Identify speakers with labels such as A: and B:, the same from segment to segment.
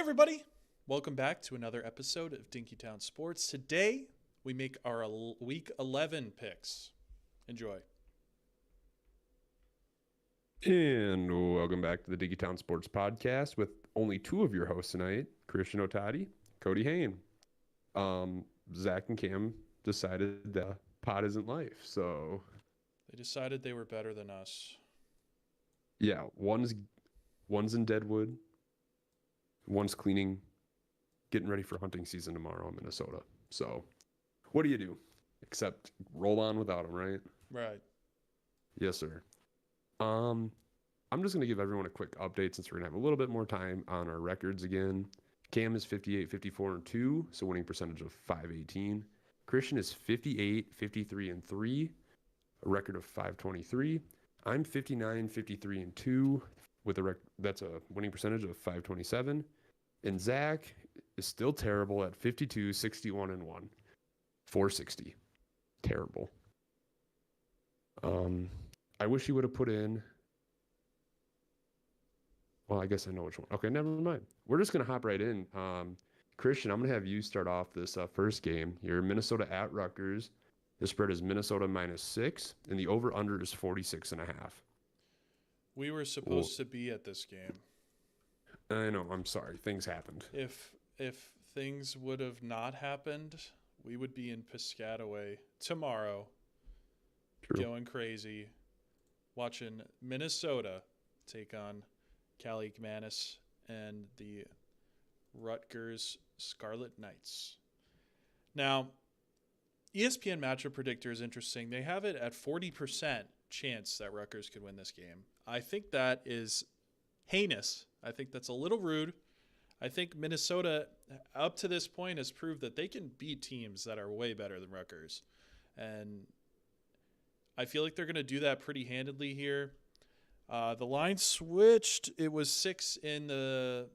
A: everybody. Welcome back to another episode of Dinkytown Sports. Today, we make our Week 11 picks. Enjoy.
B: And welcome back to the Dinkytown Sports Podcast with only two of your hosts tonight, Christian and Cody Hain. Zach and Cam decided the pod isn't life, so...
A: They decided they were better than us.
B: Yeah, one's in Deadwood, one's getting ready for hunting season tomorrow in Minnesota. So, what do you do? Except roll on without them, right?
A: Right.
B: Yes, sir. I'm just going to give everyone a quick update since we're going to have a little bit more time on our records again. Cam is 58, 54, and 2, so winning percentage of .518. Christian is 58, 53, and 3, a record of .523. I'm 59, 53, and 2, with that's a winning percentage of .527. And Zach is still terrible at 52, 61, and 1, .460. Terrible. I wish he would have put in... Well, I guess I know which one. Okay, never mind. We're just going to hop right in. Christian, I'm going to have you start off this first game. You're Minnesota at Rutgers. The spread is Minnesota -6, and the over-under is 46.5.
A: We were supposed to be at this game.
B: I know. I'm sorry. Things happened.
A: If things would have not happened, we would be in Piscataway tomorrow.
B: True.
A: Going crazy, watching Minnesota take on Cali McManus and the Rutgers Scarlet Knights. Now, ESPN Matchup Predictor is interesting. They have it at 40% chance that Rutgers could win this game. I think that is heinous. I think that's a little rude. I think Minnesota, up to this point, has proved that they can beat teams that are way better than Rutgers. And I feel like they're going to do that pretty handedly here. The line switched. It was 6 in the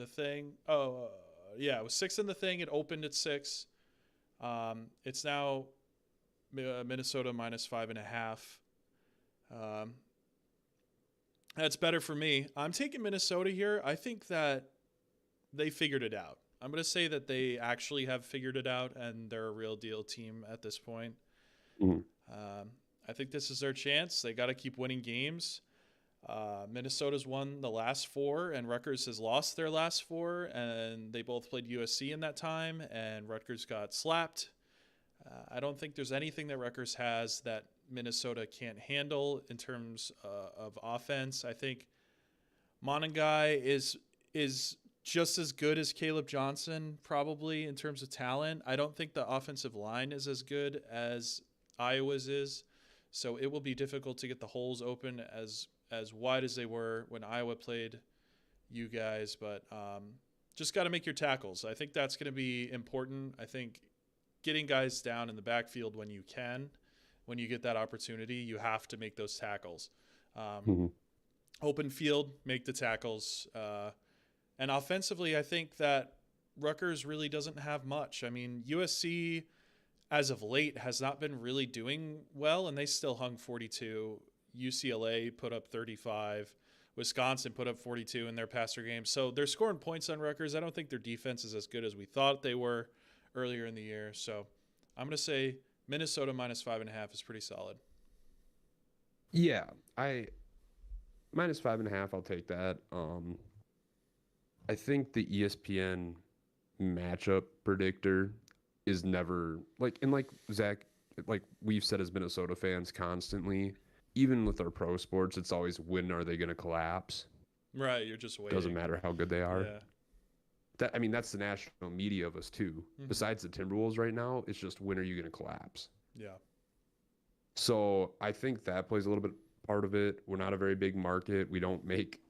A: thing. It was 6 in the thing. It opened at 6. It's now Minnesota -5.5. That's better for me. I'm taking Minnesota here. I think that they figured it out. I'm going to say that they actually have figured it out, and they're a real deal team at this point.
B: Mm-hmm.
A: I think this is their chance. They got to keep winning games. Minnesota's won the last 4, and Rutgers has lost their last 4, and they both played USC in that time, and Rutgers got slapped. I don't think there's anything that Rutgers has that Minnesota can't handle in terms of offense. I think Monangai is just as good as Caleb Johnson, probably, in terms of talent. I don't think the offensive line is as good as Iowa's is, so it will be difficult to get the holes open as wide as they were when Iowa played you guys, but just got to make your tackles. I think that's going to be important. I think getting guys down in the backfield when you get that opportunity, you have to make those tackles. Open field, make the tackles. And offensively, I think that Rutgers really doesn't have much. I mean, USC, as of late, has not been really doing well, and they still hung 42. UCLA put up 35. Wisconsin put up 42 in their passer game. So they're scoring points on Rutgers. I don't think their defense is as good as we thought they were earlier in the year. So I'm going to say Minnesota -5.5 is pretty solid.
B: Yeah, -5.5, I'll take that. I think the ESPN matchup predictor is never like Zach, like we've said as Minnesota fans constantly, even with our pro sports, it's always when are they going to collapse?
A: Right, you're just waiting.
B: Doesn't matter how good they are.
A: Yeah.
B: That's the national media of us too. Mm-hmm. Besides the Timberwolves right now, it's just when are you going to collapse?
A: Yeah.
B: So I think that plays a little bit part of it. We're not a very big market. We don't make,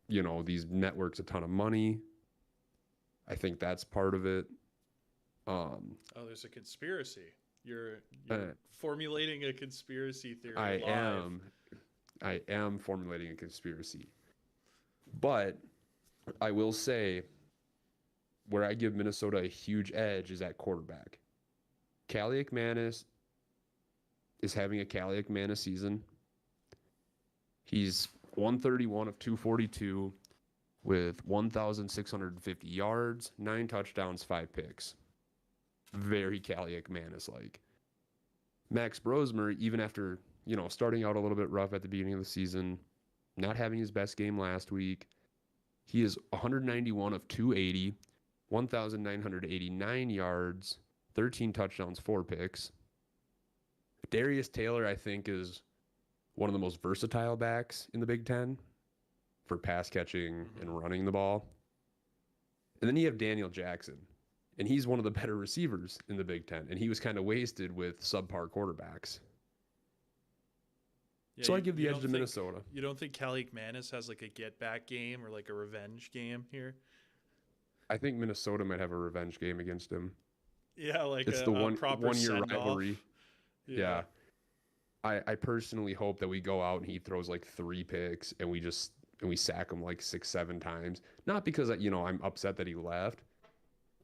B: these networks a ton of money. I think that's part of it.
A: There's a conspiracy. You're formulating a conspiracy theory.
B: I am formulating a conspiracy. But I will say where I give Minnesota a huge edge is at quarterback. Cali McManus is having a Cali McManus season. He's 131 of 242. with 1,650 yards, 9 touchdowns, 5 picks. Very Cali McManus-like. Max Brosmer, even after, starting out a little bit rough at the beginning of the season, not having his best game last week, he is 191 of 280, 1,989 yards, 13 touchdowns, 4 picks. Darius Taylor, I think, is one of the most versatile backs in the Big Ten for pass catching and running the ball. And then you have Daniel Jackson, and he's one of the better receivers in the Big Ten, and he was kind of wasted with subpar quarterbacks. Yeah, so I give the edge to Minnesota.
A: You don't think Cali McManus has like a get-back game or like a revenge game here?
B: I think Minnesota might have a revenge game against him.
A: Yeah, like
B: it's
A: a,
B: the
A: one year
B: rivalry. Yeah. I personally hope that we go out and he throws like 3 picks and we sack him like 6-7 times. Not because I'm upset that he left,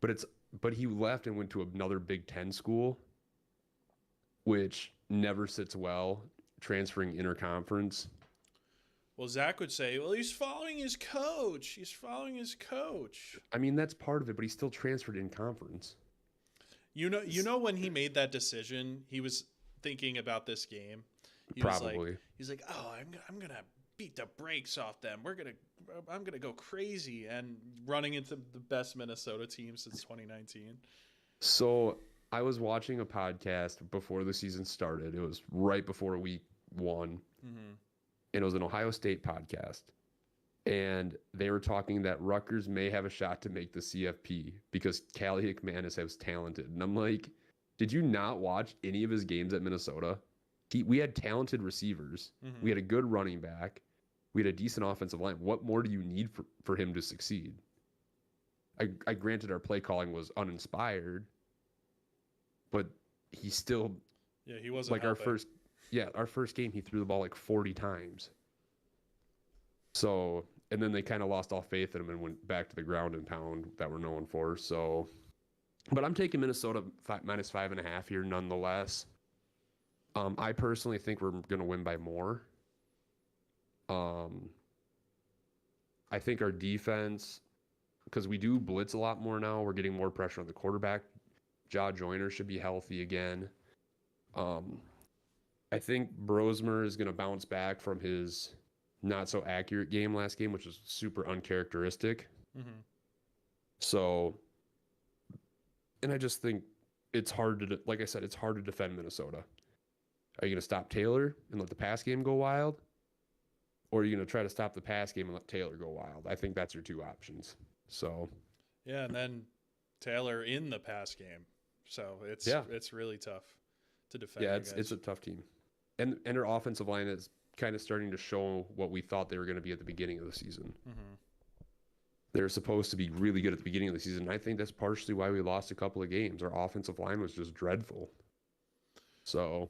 B: but he left and went to another Big Ten school, which never sits well, transferring interconference.
A: Well, Zach would say, well, he's following his coach. I
B: mean, that's part of it, but he still transferred in conference.
A: You know when he made that decision, he was thinking about this game.
B: Probably.
A: He's like, oh, I'm gonna beat the brakes off them. I'm gonna go crazy, and running into the best Minnesota team since 2019.
B: So I was watching a podcast before the season started. It was right before week 1, and it was an Ohio State podcast. And they were talking that Rutgers may have a shot to make the CFP because Cali McManus is talented. And I'm like, did you not watch any of his games at Minnesota? We had talented receivers. We had a good running back. We had a decent offensive line. What more do you need for him to succeed? I granted our play calling was uninspired, but he still...
A: Yeah, he wasn't
B: like
A: helping.
B: our first game, he threw the ball like 40 times. So, and then they kind of lost all faith in him and went back to the ground and pound that we're known for. So, but I'm taking Minnesota minus 5.5 here nonetheless. I personally think we're going to win by more. I think our defense, because we do blitz a lot more now, we're getting more pressure on the quarterback. Ja Joyner should be healthy again. I think Brosmer is going to bounce back from his not so accurate game last game, which was super uncharacteristic. So, and I just think it's hard to, like I said, it's hard to defend Minnesota. Are you going to stop Taylor and let the pass game go wild? Or are you going to try to stop the pass game and let Taylor go wild? I think that's your 2 options. So,
A: yeah, and then Taylor in the pass game. So it's really tough to defend.
B: Yeah, it's a tough team. And our offensive line is kind of starting to show what we thought they were going to be at the beginning of the season. They're supposed to be really good at the beginning of the season. And I think that's partially why we lost a couple of games. Our offensive line was just dreadful. So,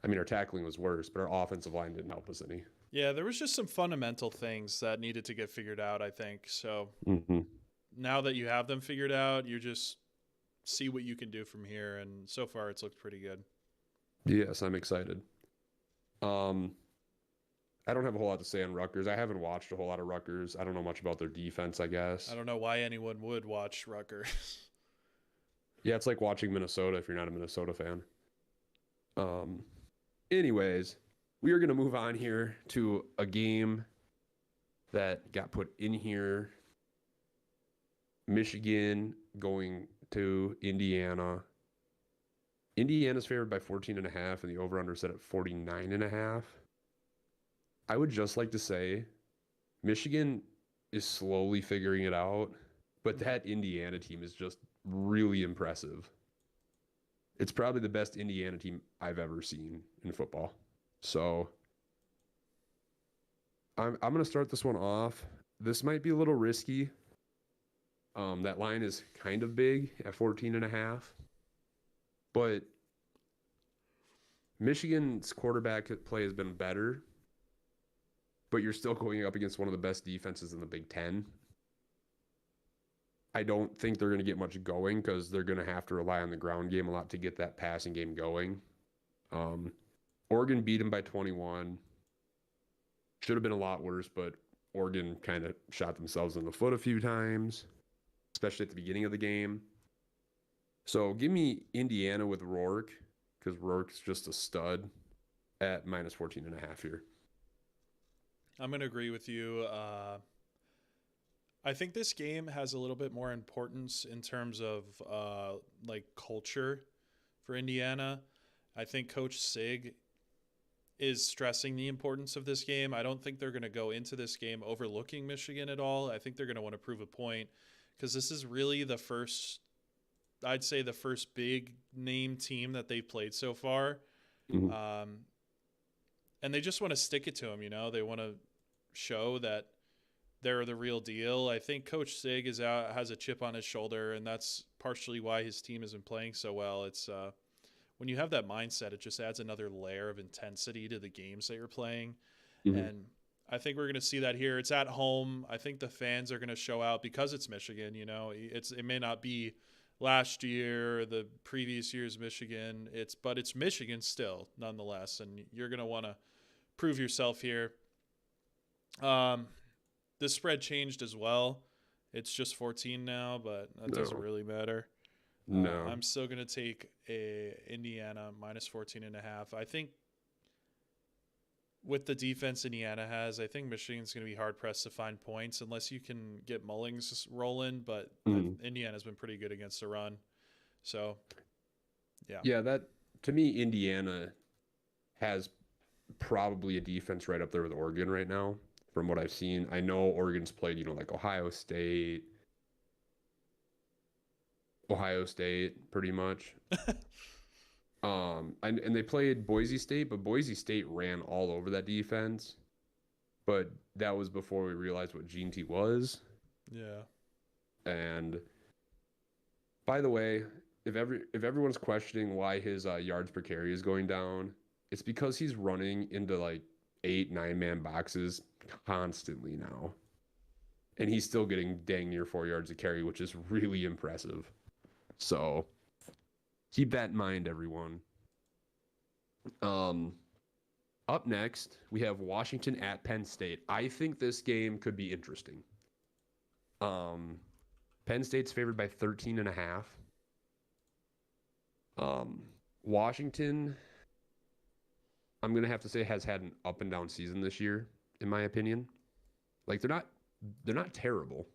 B: I mean, our tackling was worse, but our offensive line didn't help us any.
A: Yeah, there was just some fundamental things that needed to get figured out, I think. So now that you have them figured out, you just see what you can do from here. And so far, it's looked pretty good.
B: Yes, I'm excited. I don't have a whole lot to say on Rutgers. I haven't watched a whole lot of Rutgers. I don't know much about their defense, I guess.
A: I don't know why anyone would watch Rutgers.
B: Yeah, it's like watching Minnesota if you're not a Minnesota fan. Anyways, we are going to move on here to a game that got put in here. Michigan going to Indiana. Indiana's favored by 14.5, and the over-under set at 49.5. I would just like to say Michigan is slowly figuring it out, but that Indiana team is just really impressive. It's probably the best Indiana team I've ever seen in football. So I'm going to start this one off. This might be a little risky. That line is kind of big at 14.5. But Michigan's quarterback play has been better, but you're still going up against one of the best defenses in the Big Ten. I don't think they're going to get much going because they're going to have to rely on the ground game a lot to get that passing game going. Oregon beat them by 21. Should have been a lot worse, but Oregon kind of shot themselves in the foot a few times, especially at the beginning of the game. So give me Indiana with Rourke, because Rourke's just a stud at minus 14.5 here.
A: I'm going to agree with you. I think this game has a little bit more importance in terms of like culture for Indiana. I think Coach Sig is stressing the importance of this game. I don't think they're going to go into this game overlooking Michigan at all. I think they're going to want to prove a point because this is really the first, I'd say the first big name team that they've played so far.
B: Mm-hmm.
A: And they just want to stick it to them, you know. They want to show that they're the real deal. I think Coach Sig has a chip on his shoulder, and that's partially why his team has been playing so well. It's when you have that mindset, it just adds another layer of intensity to the games that you're playing.
B: Mm-hmm.
A: And I think we're going to see that here. It's at home. I think the fans are going to show out because it's Michigan. You know, it may not be last year or the previous year's Michigan. But it's Michigan still, nonetheless, and you're going to want to prove yourself here. This spread changed as well. It's just 14 now, but that doesn't really matter.
B: No.
A: I'm still going to take a Indiana minus 14.5. I think with the defense Indiana has, I think Michigan's going to be hard-pressed to find points unless you can get Mullings rolling, but Indiana's been pretty good against the run. So, yeah.
B: Yeah, that, to me, Indiana has probably a defense right up there with Oregon right now, from what I've seen. I know Oregon's played, you know, like Ohio State pretty much. And they played Boise State, but Boise State ran all over that defense. But that was before we realized what Gene T was.
A: Yeah.
B: And by the way, if everyone's questioning why his yards per carry is going down, it's because he's running into like 8-9 man boxes constantly now. And he's still getting dang near 4 yards a carry, which is really impressive. So keep that in mind, everyone. Up next, we have Washington at Penn State. I think this game could be interesting. Penn State's favored by 13.5. Washington, I'm going to have to say, has had an up and down season this year, in my opinion. Like, they're not terrible,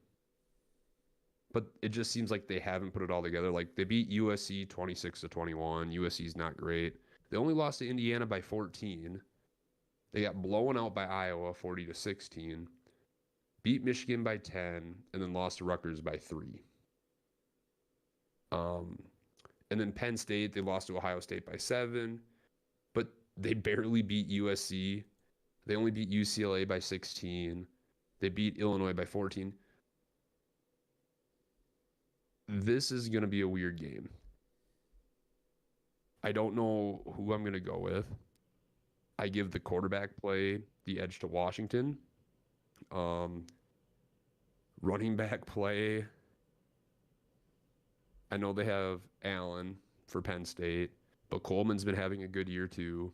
B: but it just seems like they haven't put it all together. Like, they beat USC 26-21. USC's not great. They only lost to Indiana by 14. They got blown out by Iowa 40-16. Beat Michigan by 10, and then lost to Rutgers by 3. And then Penn State, they lost to Ohio State by 7, but they barely beat USC. They only beat UCLA by 16. They beat Illinois by 14. This is going to be a weird game. I don't know who I'm going to go with. I give the quarterback play the edge to Washington. Running back play, I know they have Allen for Penn State, but Coleman's been having a good year too.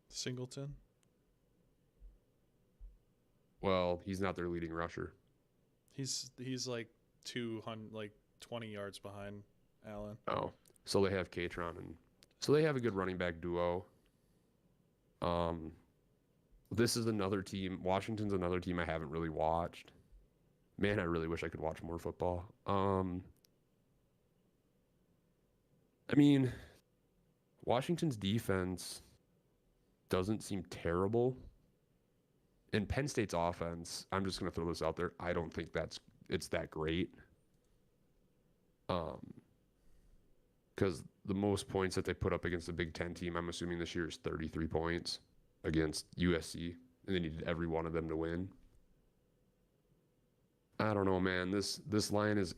A: Singleton?
B: Well, he's not their leading rusher.
A: He's like 20 yards behind Allen.
B: Oh, so they have Katron, and so they have a good running back duo. This is another team. Washington's another team I haven't really watched. Man, I really wish I could watch more football. I mean, Washington's defense doesn't seem terrible. And Penn State's offense, I'm just going to throw this out there, I don't think it's that great. Because the most points that they put up against a Big Ten team, I'm assuming this year, is 33 points against USC, and they needed every one of them to win. I don't know, man. This line is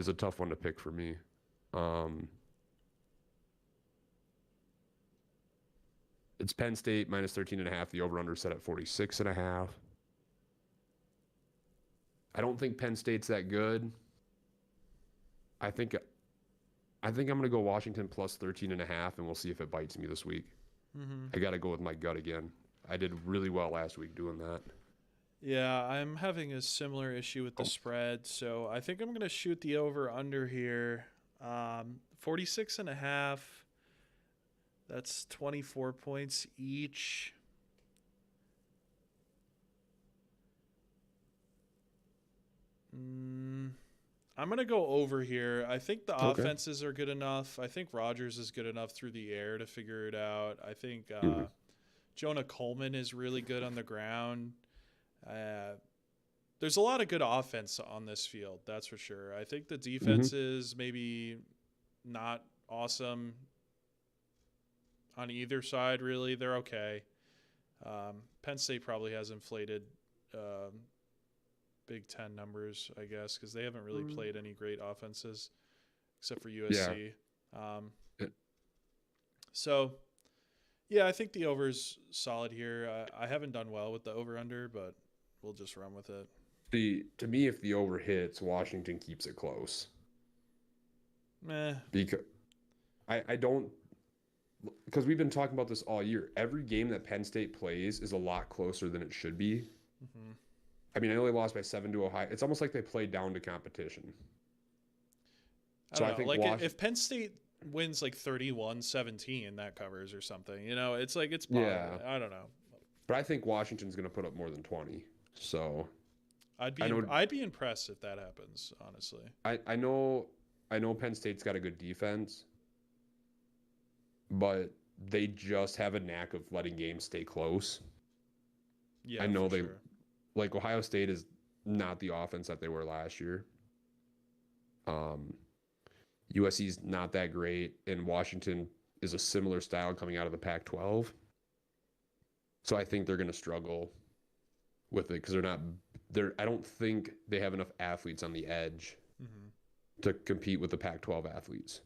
B: a tough one to pick for me. It's Penn State minus 13.5. The over/under set at 46.5. I don't think Penn State's that good. I think I'm going to go Washington plus 13.5, and we'll see if it bites me this week.
A: Mm-hmm.
B: I got to go with my gut again. I did really well last week doing that.
A: Yeah, I'm having a similar issue with the spread, so I think I'm going to shoot the over under here. 46 and a half. That's 24 points each. I'm going to go over here. I think the
B: Okay.
A: offenses are good enough. I think Rodgers is good enough through the air to figure it out. I think Jonah Coleman is really good on the ground. There's a lot of good offense on this field, that's for sure. I think the defense is maybe not awesome on either side, really. They're okay. Penn State probably has inflated Big Ten numbers, I guess, because they haven't really played any great offenses except for USC. So, yeah, I think the over's solid here. I haven't done well with the over-under, but we'll just run with it.
B: To me, if the over hits, Washington keeps it close. Because because we've been talking about this all year. Every game that Penn State plays is a lot closer than it should be.
A: Mm-hmm.
B: I mean, I know they lost by 7 to Ohio. It's almost like they played down to competition.
A: I think like if Penn State wins like 31-17, that covers or something. You know, it's like it's
B: yeah.
A: I don't know.
B: But I think Washington's going to put up more than 20. So
A: I'd be impressed if that happens, honestly.
B: I know Penn State's got a good defense, but they just have a knack of letting games stay close.
A: Yeah,
B: I know
A: sure.
B: Like Ohio State is not the offense that they were last year. USC's not that great, and Washington is a similar style coming out of the Pac-12. So I think they're going to struggle with it because I don't think they have enough athletes on the edge to compete with the Pac-12 athletes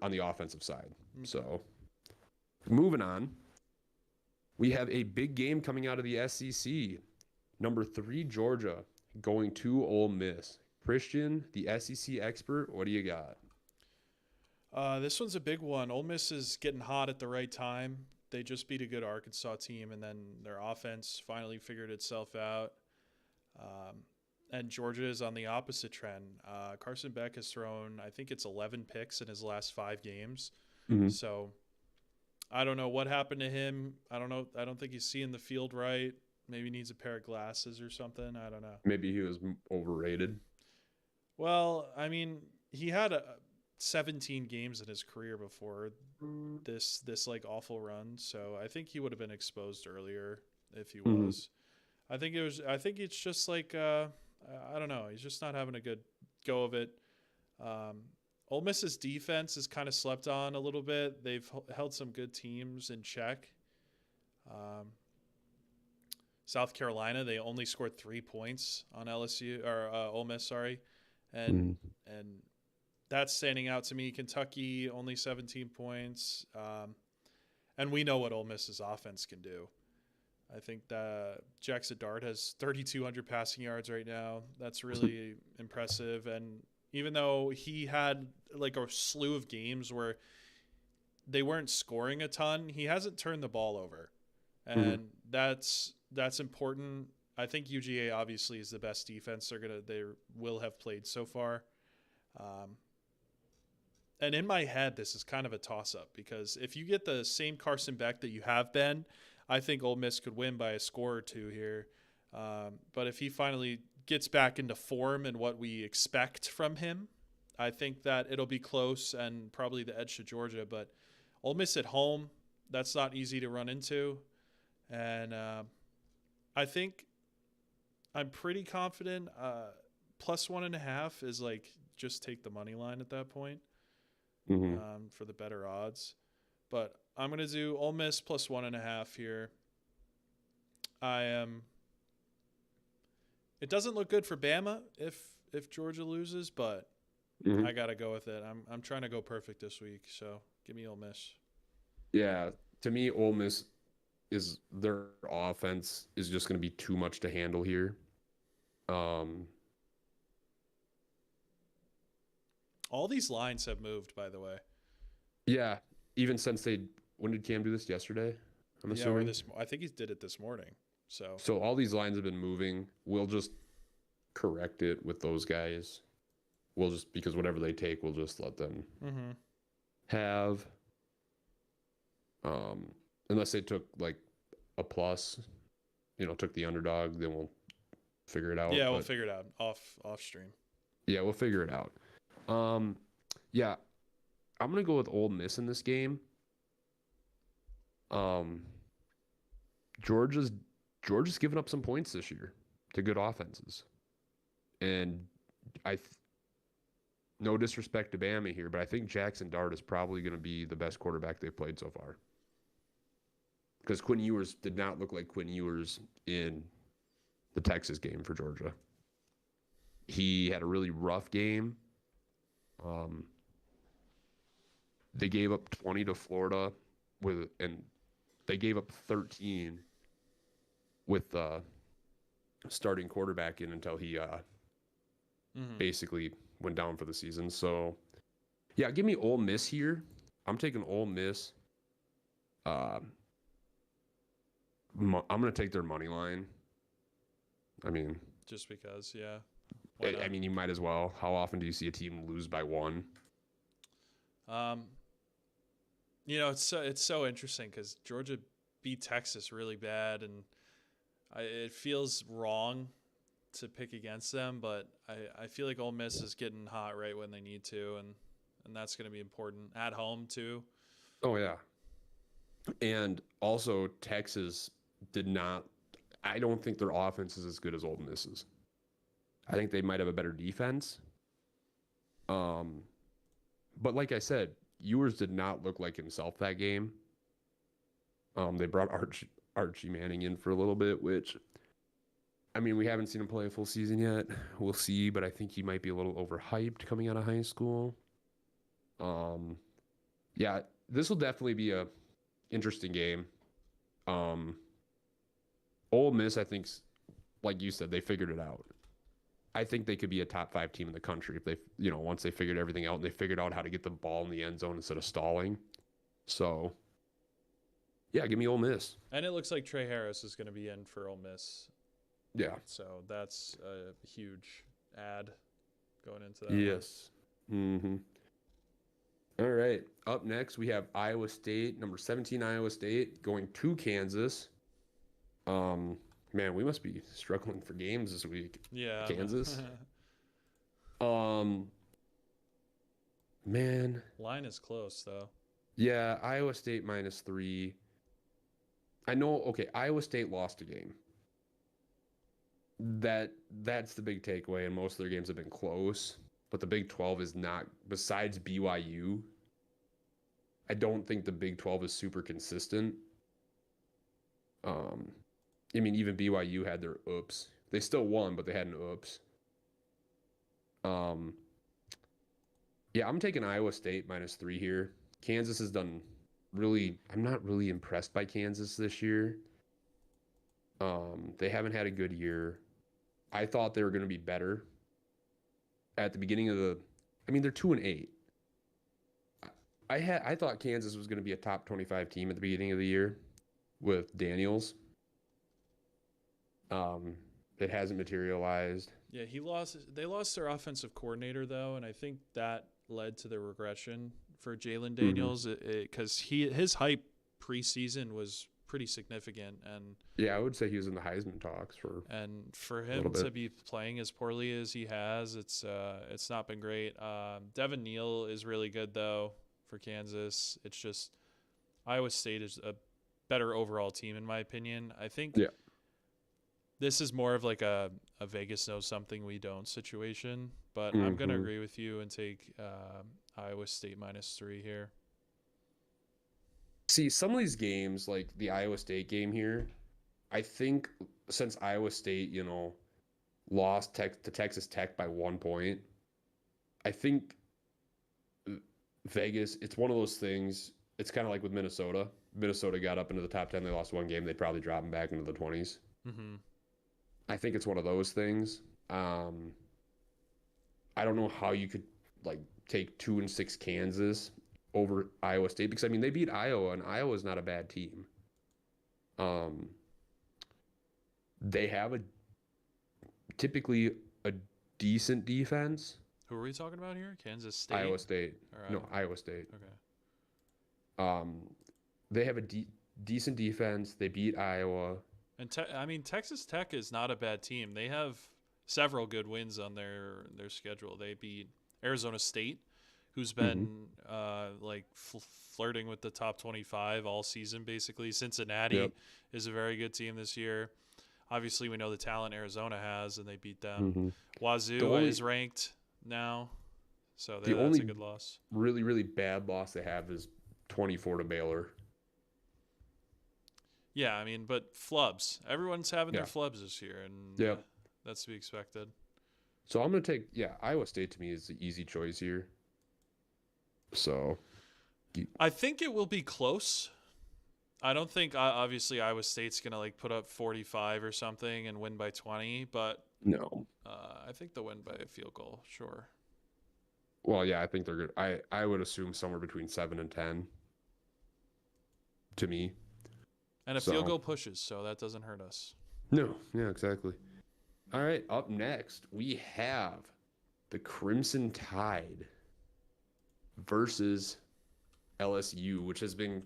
B: on the offensive side. Okay. So moving on, we have a big game coming out of the SEC. Number 3, Georgia, going to Ole Miss. Christian, the SEC expert, what do you got?
A: This one's a big one. Ole Miss is getting hot at the right time. They just beat a good Arkansas team, and then their offense finally figured itself out. And Georgia is on the opposite trend. Carson Beck has thrown, I think it's 11 picks in his last 5 games. So I don't know what happened to him. I don't know. I don't think he's seeing the field right. Maybe needs a pair of glasses or something. I don't know.
B: Maybe he was overrated.
A: Well, I mean, he had 17 games in his career before this like awful run. So I think he would have been exposed earlier if he was. I think it's just like I don't know. He's just not having a good go of it. Ole Miss's defense is kind of slept on a little bit. They've held some good teams in check. South Carolina, they only scored 3 points on LSU or Ole Miss, sorry, and that's standing out to me. Kentucky only 17 points, and we know what Ole Miss's offense can do. I think that Jackson Dart has 3,200 passing yards right now. That's really impressive. And even though he had like a slew of games where they weren't scoring a ton, he hasn't turned the ball over, and that's important. I think UGA obviously is the best defense they will have played so far. And in my head, this is kind of a toss-up because if you get the same Carson Beck that you have been, I think Ole Miss could win by a score or two here. But if he finally gets back into form and what we expect from him, I think that it'll be close and probably the edge to Georgia. But Ole Miss at home, that's not easy to run into. And I think I'm pretty confident. Plus 1.5 is like just take the money line at that point for the better odds. But I'm going to do Ole Miss plus 1.5 here. It doesn't look good for Bama if Georgia loses, but I got to go with it. I'm trying to go perfect this week, so give me Ole Miss.
B: Yeah, to me, Ole Miss their offense is just going to be too much to handle here.
A: All these lines have moved, by the way.
B: Yeah, even since when did Cam do this yesterday? I'm assuming.
A: I think he did it this morning.
B: So all these lines have been moving. We'll just correct it with those guys. We'll just, because whatever they take, we'll just let them have. Unless they took like a plus, took the underdog, then we'll figure it out.
A: Yeah, we'll figure it out off stream.
B: Yeah, we'll figure it out. Yeah, I'm gonna go with Ole Miss in this game. Georgia's given up some points this year to good offenses, and no disrespect to Bama here, but I think Jackson Dart is probably going to be the best quarterback they've played so far. Because Quinn Ewers did not look like Quinn Ewers in the Texas game for Georgia. He had a really rough game. They gave up 20 to Florida and they gave up 13 with the starting quarterback in until he basically went down for the season. So, yeah, give me Ole Miss here. I'm taking Ole Miss. I'm going to take their money line. I mean,
A: just because, yeah.
B: I mean, you might as well. How often do you see a team lose by one?
A: It's so interesting because Georgia beat Texas really bad, and it feels wrong to pick against them, but I feel like Ole Miss is getting hot right when they need to, and that's going to be important at home too.
B: Oh yeah, and also Texas did not. I don't think their offense is as good as Ole Miss's. I think they might have a better defense. But like I said, Ewers did not look like himself that game. They brought Archie Manning in for a little bit, which, I mean, we haven't seen him play a full season yet. We'll see, but I think he might be a little overhyped coming out of high school. Yeah, this will definitely be a interesting game. Ole Miss, I think, like you said, they figured it out. I think they could be a top 5 team in the country if they, once they figured everything out and they figured out how to get the ball in the end zone instead of stalling. So, yeah, give me Ole Miss.
A: And it looks like Trey Harris is going to be in for Ole Miss.
B: Yeah.
A: So that's a huge add going into that.
B: Yes. Mm-hmm. All right. Up next, we have Iowa State, number 17 Iowa State, going to Kansas. Man, we must be struggling for games this week.
A: Yeah.
B: Kansas. Man.
A: Line is close, though.
B: Yeah, Iowa State -3. I know, okay, Iowa State lost a game. That's the big takeaway, and most of their games have been close. But the Big 12 is not, besides BYU, I don't think the Big 12 is super consistent. I mean, even BYU had their oops. They still won, but they had an oops. Yeah, I'm taking Iowa State -3 here. Kansas has done really, I'm not really impressed by Kansas this year. They haven't had a good year. I thought they were going to be better at the beginning of they're 2-8. I thought Kansas was going to be a top 25 team at the beginning of the year with Daniels. It hasn't materialized.
A: Yeah, they lost their offensive coordinator, though, and I think that led to the regression for Jalen Daniels because his hype preseason was pretty significant. And
B: yeah, I would say he was in the Heisman talks
A: for him to be playing as poorly as he has, it's not been great. Devin Neal is really good, though, for Kansas. It's just Iowa State is a better overall team, in my opinion. I think this is more of like a Vegas knows something we don't situation, but I'm going to agree with you and take Iowa State -3 here.
B: See, some of these games, like the Iowa State game here, I think since Iowa State, lost to Texas Tech by 1 point, I think Vegas, it's one of those things, it's kind of like with Minnesota. Minnesota got up into the top 10, they lost one game, they'd probably drop them back into the 20s.
A: Mm-hmm.
B: I think it's one of those things. I don't know how you could take 2-6 Kansas over Iowa State because they beat Iowa and Iowa's not a bad team. They have typically a decent defense.
A: Who are we talking about here? Kansas State?
B: Iowa State.
A: Or
B: No, Iowa State.
A: Okay.
B: They have a decent defense. They beat Iowa.
A: And Texas Tech is not a bad team. They have several good wins on their schedule. They beat Arizona State, who's been flirting with the top 25 all season, basically. Cincinnati is a very good team this year. Obviously, we know the talent Arizona has, and they beat them. Wazoo is ranked now, so that's a good loss.
B: Really, really bad loss they have is 24 to Baylor.
A: Yeah, I mean, but flubs. Everyone's having their flubs this year, and that's to be expected.
B: So I'm going to take, Iowa State to me is the easy choice here. So
A: I think it will be close. I don't think, obviously, Iowa State's going to, put up 45 or something and win by 20, but
B: no.
A: I think they'll win by a field goal, sure.
B: Well, yeah, I think they're good. I would assume somewhere between 7 and 10 to me.
A: And a field goal pushes, so that doesn't hurt us.
B: No, yeah, exactly. All right, up next, we have the Crimson Tide versus LSU, which has been,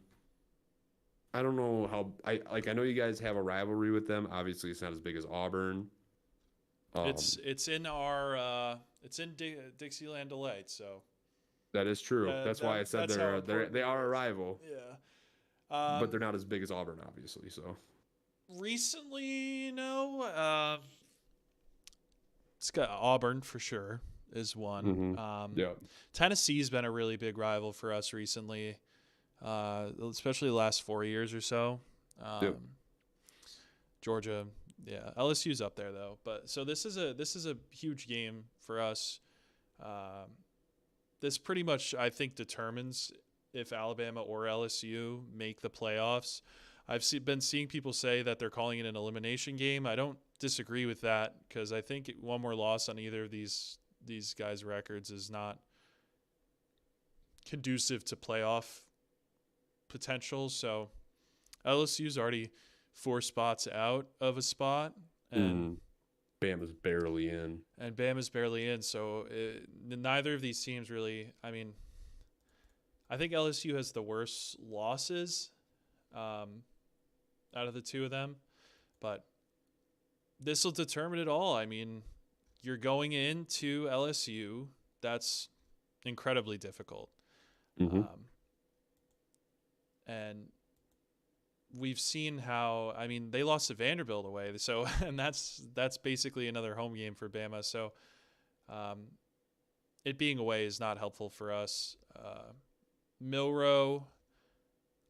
B: I don't know how, I know you guys have a rivalry with them. Obviously, it's not as big as Auburn.
A: It's in our Dixieland Delight, so.
B: That is true. That's why I said they are a rival.
A: Yeah.
B: But they're not as big as Auburn, obviously. So
A: recently, no. It's got Auburn for sure is one. Tennessee's been a really big rival for us recently, especially the last 4 years or so. Georgia, LSU's up there though. But so this is a huge game for us. This pretty much, I think, determines if Alabama or LSU make the playoffs. I've been seeing people say that they're calling it an elimination game. I don't disagree with that because I think one more loss on either of these guys' records is not conducive to playoff potential. So LSU's already 4 spots out of a spot, and
B: Bama's barely in.
A: So neither of these teams really, I think LSU has the worst losses out of the two of them, but this will determine it all. You're going into LSU. That's incredibly difficult. And we've seen how, they lost to Vanderbilt away. So, and that's basically another home game for Bama. So it being away is not helpful for us. Milroe,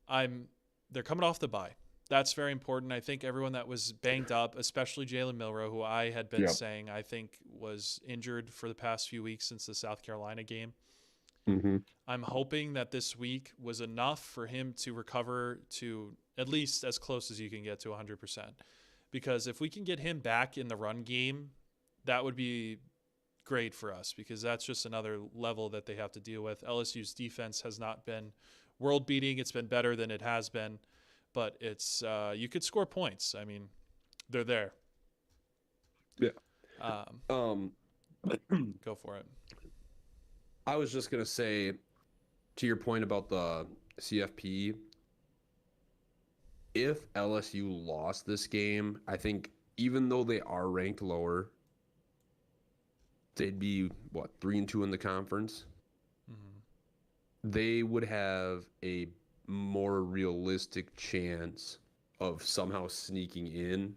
A: they're coming off the bye. That's very important. I think everyone that was banged up, especially Jalen Milroe, who I had been saying I think was injured for the past few weeks since the South Carolina game. I'm hoping that this week was enough for him to recover to at least as close as you can get to 100%. Because if we can get him back in the run game, that would be great for us because that's just another level that they have to deal with. LSU's defense has not been world-beating. It's been better than it has been, but it's you could score points. They're there.
B: Yeah.
A: Go for it.
B: I was just going to say, to your point about the CFP, if LSU lost this game, I think even though they are ranked lower, they'd be, 3-2 in the conference? They would have a more realistic chance of somehow sneaking in,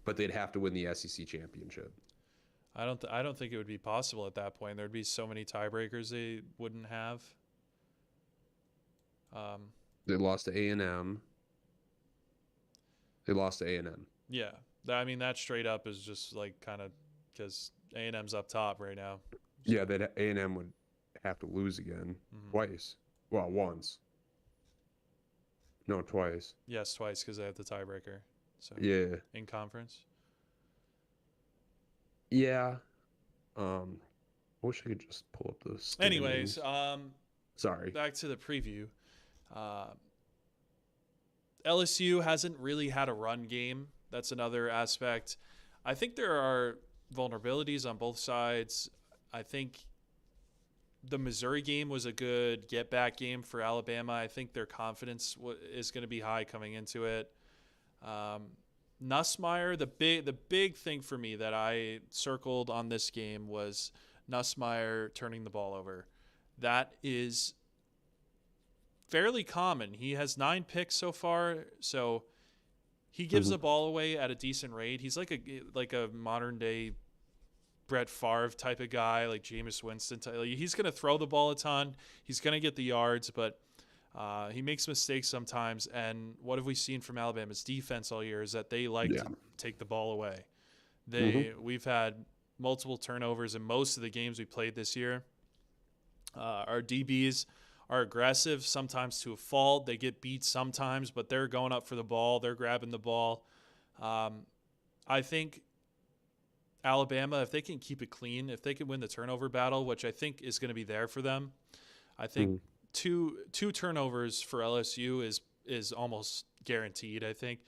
B: but they'd have to win the SEC championship.
A: I don't think it would be possible at that point. There'd be so many tiebreakers they wouldn't have.
B: They lost to A&M.
A: Yeah. That straight up is just kind of because A&M's up top right now.
B: Yeah, that A&M would have to lose again twice. Well, once. No, twice.
A: Yes, twice because they have the tiebreaker. So
B: yeah.
A: In conference.
B: Yeah. I wish I could just pull up the standings.
A: Anyways,
B: sorry.
A: Back to the preview. LSU hasn't really had a run game That's another aspect. I think there are vulnerabilities on both sides. I think the Missouri game was a good get-back game for Alabama. I think their confidence is going to be high coming into it. Nussmeier, the big thing for me that I circled on this game was Nussmeier turning the ball over. That is fairly common. He has 9 picks so far, so he gives the ball away at a decent rate. He's like a modern day Brett Favre type of guy, like Jameis Winston. He's going to throw the ball a ton. He's going to get the yards, but he makes mistakes sometimes. And what have we seen from Alabama's defense all year is that they like to take the ball away. We've had multiple turnovers in most of the games we played this year. Our DBs are aggressive, sometimes to a fault. They get beat sometimes, but they're going up for the ball. They're grabbing the ball. I think Alabama, if they can keep it clean, if they can win the turnover battle, which I think is going to be there for them, I think two turnovers for LSU is almost guaranteed, I think,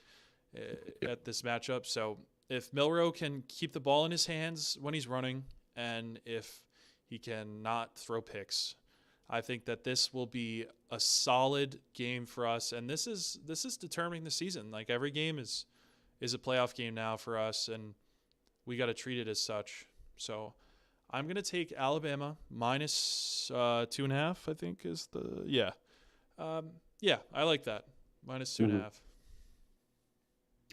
A: at this matchup. So if Milroe can keep the ball in his hands when he's running, and if he can not throw picks, I think that this will be a solid game for us. And this is determining the season. Like, every game is a playoff game now for us, and we got to treat it as such. So I'm going to take Alabama minus 2.5, I think is the, I like that. Minus 2.5.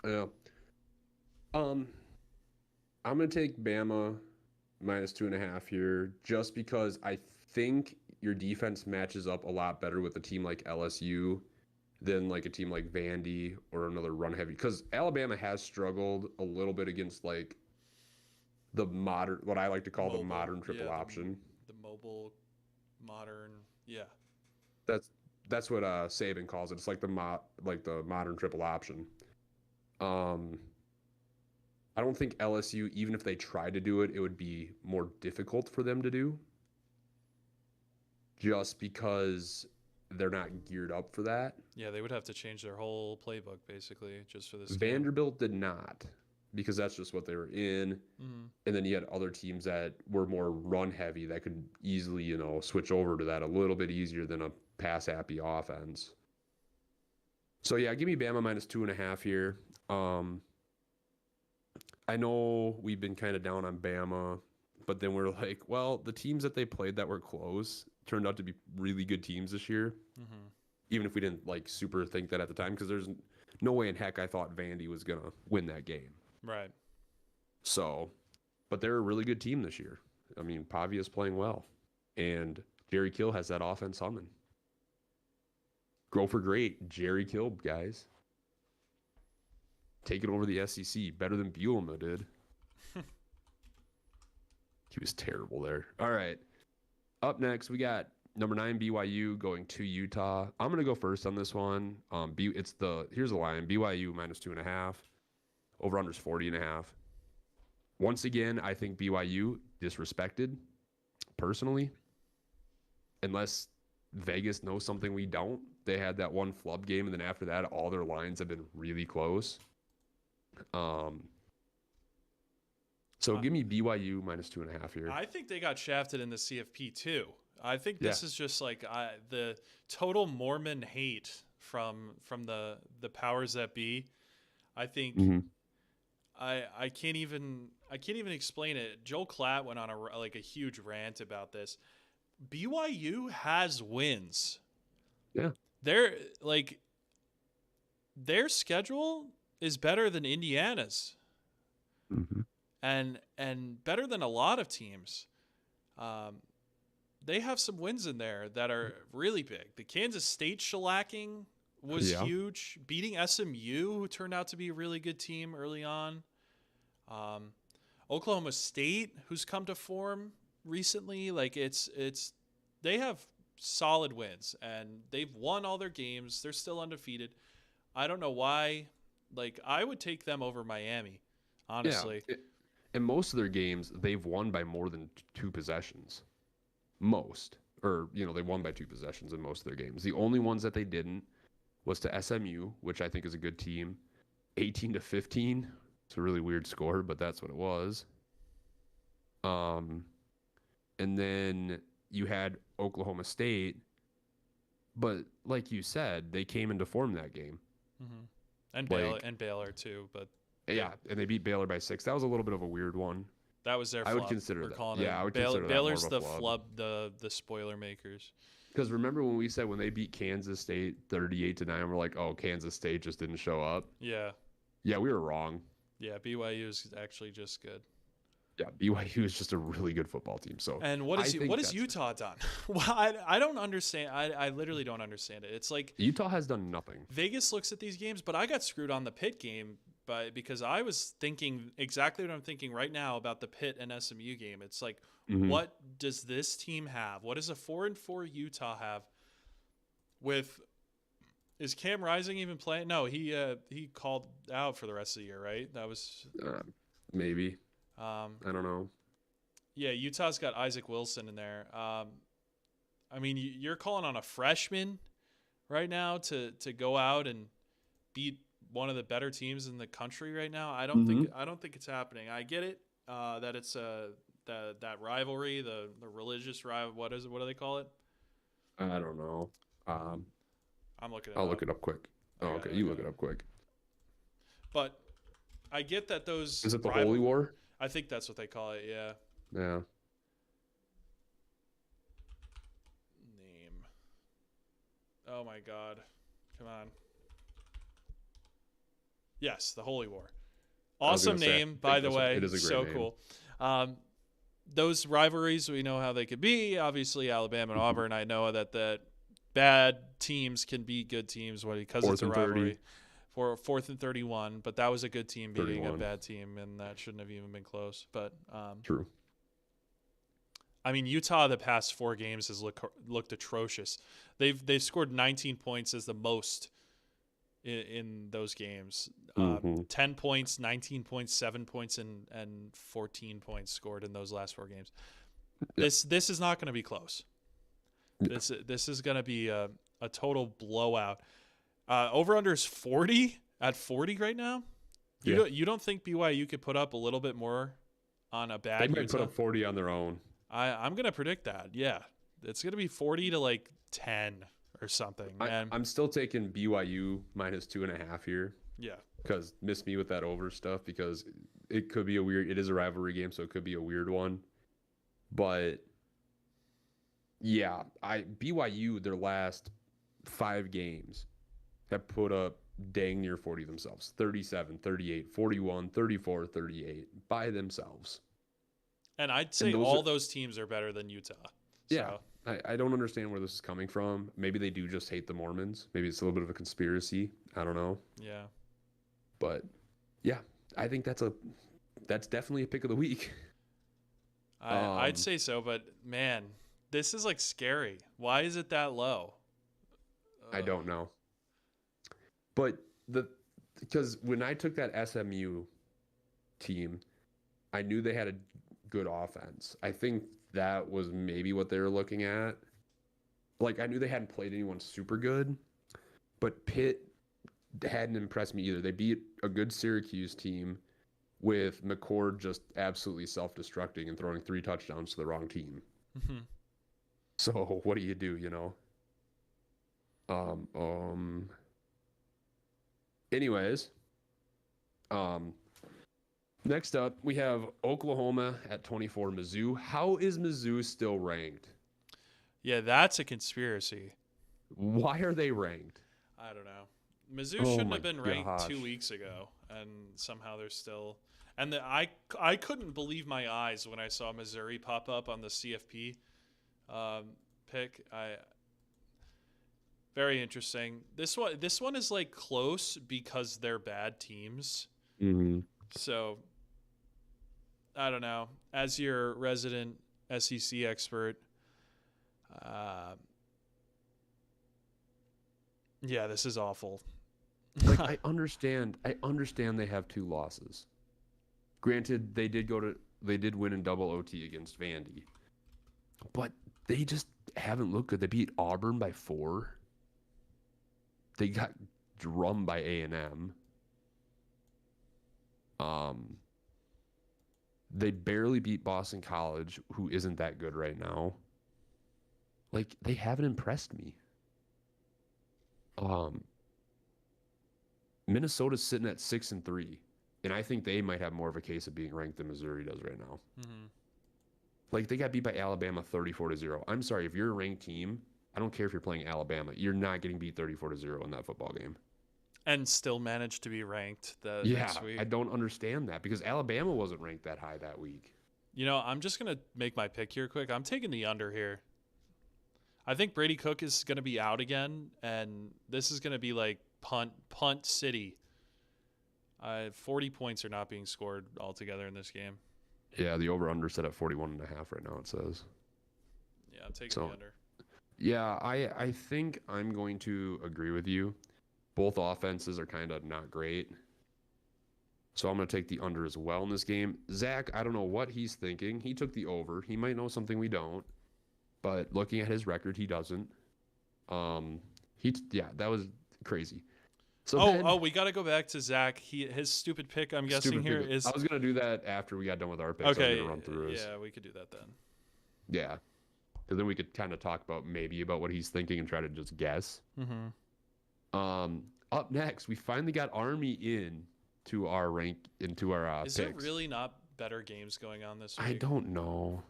B: Yeah. I'm going to take Bama minus 2.5 here, just because I think your defense matches up a lot better with a team like LSU than like a team like Vandy or another run heavy. Because Alabama has struggled a little bit against like the modern, what I like to call the modern triple option.
A: The mobile, modern, yeah.
B: That's what Saban calls it. It's like the modern triple option. I don't think LSU, even if they tried to do it, it would be more difficult for them to do. Just because they're not geared up for that.
A: Yeah, they would have to change their whole playbook basically just for this
B: Vanderbilt did not, because that's just what they were in.
A: Mm-hmm.
B: And then you had other teams that were more run heavy that could easily, switch over to that a little bit easier than a pass happy offense. So yeah, give me Bama minus 2.5 here. I know we've been kind of down on Bama, but then we're like, well, the teams that they played that were close turned out to be really good teams this year.
A: Mm-hmm.
B: Even if we didn't like super think that at the time, because there's no way in heck I thought Vandy was going to win that game.
A: Right.
B: So, but they're a really good team this year. I mean, Pavia's playing well, and Jerry Kill has that offense humming. Grow for great, Jerry Kill, guys. Take it over the SEC, better than Bielema did. He was terrible there. All right. Up next, we got number 9 BYU going to Utah. I'm going to go first on this one. Here's the line: BYU minus 2.5. Over unders 40.5. Once again, I think BYU disrespected, personally. Unless Vegas knows something we don't. They had that one flub game, and then after that, all their lines have been really close. So give me BYU minus 2.5 here.
A: I think they got shafted in the CFP too. I think this is just like the total Mormon hate from the powers that be. I think I can't even explain it. Joel Klatt went on a huge rant about this. BYU has wins.
B: Yeah.
A: Their schedule is better than Indiana's.
B: Mm-hmm.
A: And better than a lot of teams. They have some wins in there that are really big. The Kansas State shellacking was huge. Beating SMU, who turned out to be a really good team early on. Oklahoma State, who's come to form recently. They have solid wins, and they've won all their games. They're still undefeated. I don't know why. I would take them over Miami, honestly.
B: Yeah. In most of their games, they've won by more than 2 possessions. Most. Or, they won by 2 possessions in most of their games. The only ones that they didn't was to SMU, which I think is a good team, 18-15. It's a really weird score, but that's what it was. And then you had Oklahoma State, but like you said, they came into form that game.
A: Mm-hmm. And Baylor too, but
B: yeah, and they beat Baylor by 6. That was a little bit of a weird one.
A: That was their
B: flub.
A: I
B: would consider that. I would
A: consider Baylor's
B: that more of a flub.
A: the spoiler makers.
B: Because remember when we said when they beat Kansas State 38-9, we're like, oh, Kansas State just didn't show up.
A: Yeah.
B: Yeah, we were wrong.
A: Yeah, BYU is actually just good.
B: Yeah, BYU is just a really good football team. So,
A: and what has Utah done? Well, I don't understand. I literally don't understand it. It's like
B: Utah has done nothing.
A: Vegas looks at these games, but I got screwed on the Pitt game because I was thinking exactly what I'm thinking right now about the Pitt and SMU game. It's like, what does this team have? What does a 4-4 Utah have? Is Cam Rising even playing? No, he called out for the rest of the year, right? That was
B: maybe. I don't know.
A: Yeah, Utah's got Isaac Wilson in there. I mean, you're calling on a freshman right now to go out and beat one of the better teams in the country right now. I don't think it's happening. I get it that it's that rivalry, the religious rival. What is it? What do they call it?
B: I don't know.
A: I'm looking.
B: I'll look it up quick. Oh, okay. You look it up quick.
A: But I get that those.
B: Is it the Holy War?
A: I think that's what they call it. Yeah.
B: Yeah.
A: Name. Oh my God! Come on. Yes, the Holy War. Awesome name, by the way.
B: It is a great name.
A: Cool. Those rivalries, we know how they could be. Obviously, Alabama and Auburn. I know that bad teams can beat good teams because it's a rivalry. For 4th and 31, but that was a good team beating a bad team, and that shouldn't have even been close. But
B: true.
A: I mean, Utah the past 4 games has looked atrocious. They've scored 19 points as the most in those games. 10 points, 19 points, 7 points, and 14 points scored in those last 4 games. This is not going to be close. This is going to be a total blowout. Over under is 40 at 40 right now. You don't think BYU could put up a little bit more on a bad?
B: They might put up 40 on their own.
A: I'm gonna predict that. Yeah, it's gonna be 40 to like 10 or something.
B: I'm still taking BYU minus 2.5 here.
A: Yeah,
B: because miss me with that over stuff because it could be it is a rivalry game, so it could be a weird one. But yeah, BYU their last 5 games have put up dang near 40 themselves. 37, 38, 41, 34, 38 by themselves.
A: And I'd say all those teams are better than Utah. So.
B: Yeah. I don't understand where this is coming from. Maybe they do just hate the Mormons. Maybe it's a little bit of a conspiracy. I don't know.
A: Yeah.
B: But yeah, I think that's definitely a pick of the week.
A: I'd say so, but man, this is like scary. Why is it that low?
B: I don't know. But because when I took that SMU team, I knew they had a good offense. I think that was maybe what they were looking at. Like, I knew they hadn't played anyone super good, but Pitt hadn't impressed me either. They beat a good Syracuse team with McCord just absolutely self-destructing and throwing 3 touchdowns to the wrong team.
A: Mm-hmm.
B: So what do, you know? Anyways, next up, we have Oklahoma at 24, Mizzou. How is Mizzou still ranked?
A: Yeah, that's a conspiracy.
B: Why are they ranked?
A: I don't know. Mizzou shouldn't have been ranked 2 weeks ago, and somehow they're still. And I couldn't believe my eyes when I saw Missouri pop up on the CFP pick. Very interesting. This one is like close because they're bad teams.
B: Mm-hmm.
A: So I don't know. As your resident SEC expert, yeah, this is awful.
B: Like I understand they have 2 losses. Granted, they did win in double OT against Vandy, but they just haven't looked good. They beat Auburn by 4. They got drummed by A&M. They barely beat Boston College, who isn't that good right now. Like, they haven't impressed me. Minnesota's sitting at 6-3, and I think they might have more of a case of being ranked than Missouri does right now.
A: Mm-hmm.
B: Like, they got beat by Alabama 34-0. I'm sorry, if you're a ranked team, I don't care if you're playing Alabama, you're not getting beat 34-0 in that football game.
A: And still managed to be ranked next week.
B: I don't understand that because Alabama wasn't ranked that high that week.
A: You know, I'm just going to make my pick here quick. I'm taking the under here. I think Brady Cook is going to be out again, and this is going to be like punt city. 40 points are not being scored altogether in this game.
B: Yeah, the over-under set at 41.5 right now, it says.
A: Yeah, I'm taking the under.
B: Yeah, I think I'm going to agree with you. Both offenses are kind of not great. So I'm going to take the under as well in this game. Zach, I don't know what he's thinking. He took the over. He might know something we don't. But looking at his record, he doesn't. That was crazy. So
A: we got to go back to Zach. His stupid pick, I'm guessing here is.
B: I was going to do that after we got done with our picks.
A: Okay.
B: I was going to run through his.
A: Yeah, we could do that then.
B: Yeah. Because then we could kind of talk about what he's thinking and try to just guess.
A: Mm-hmm.
B: Up next, we finally got Army into our picks.
A: Is there really not better games going on this week?
B: I don't know.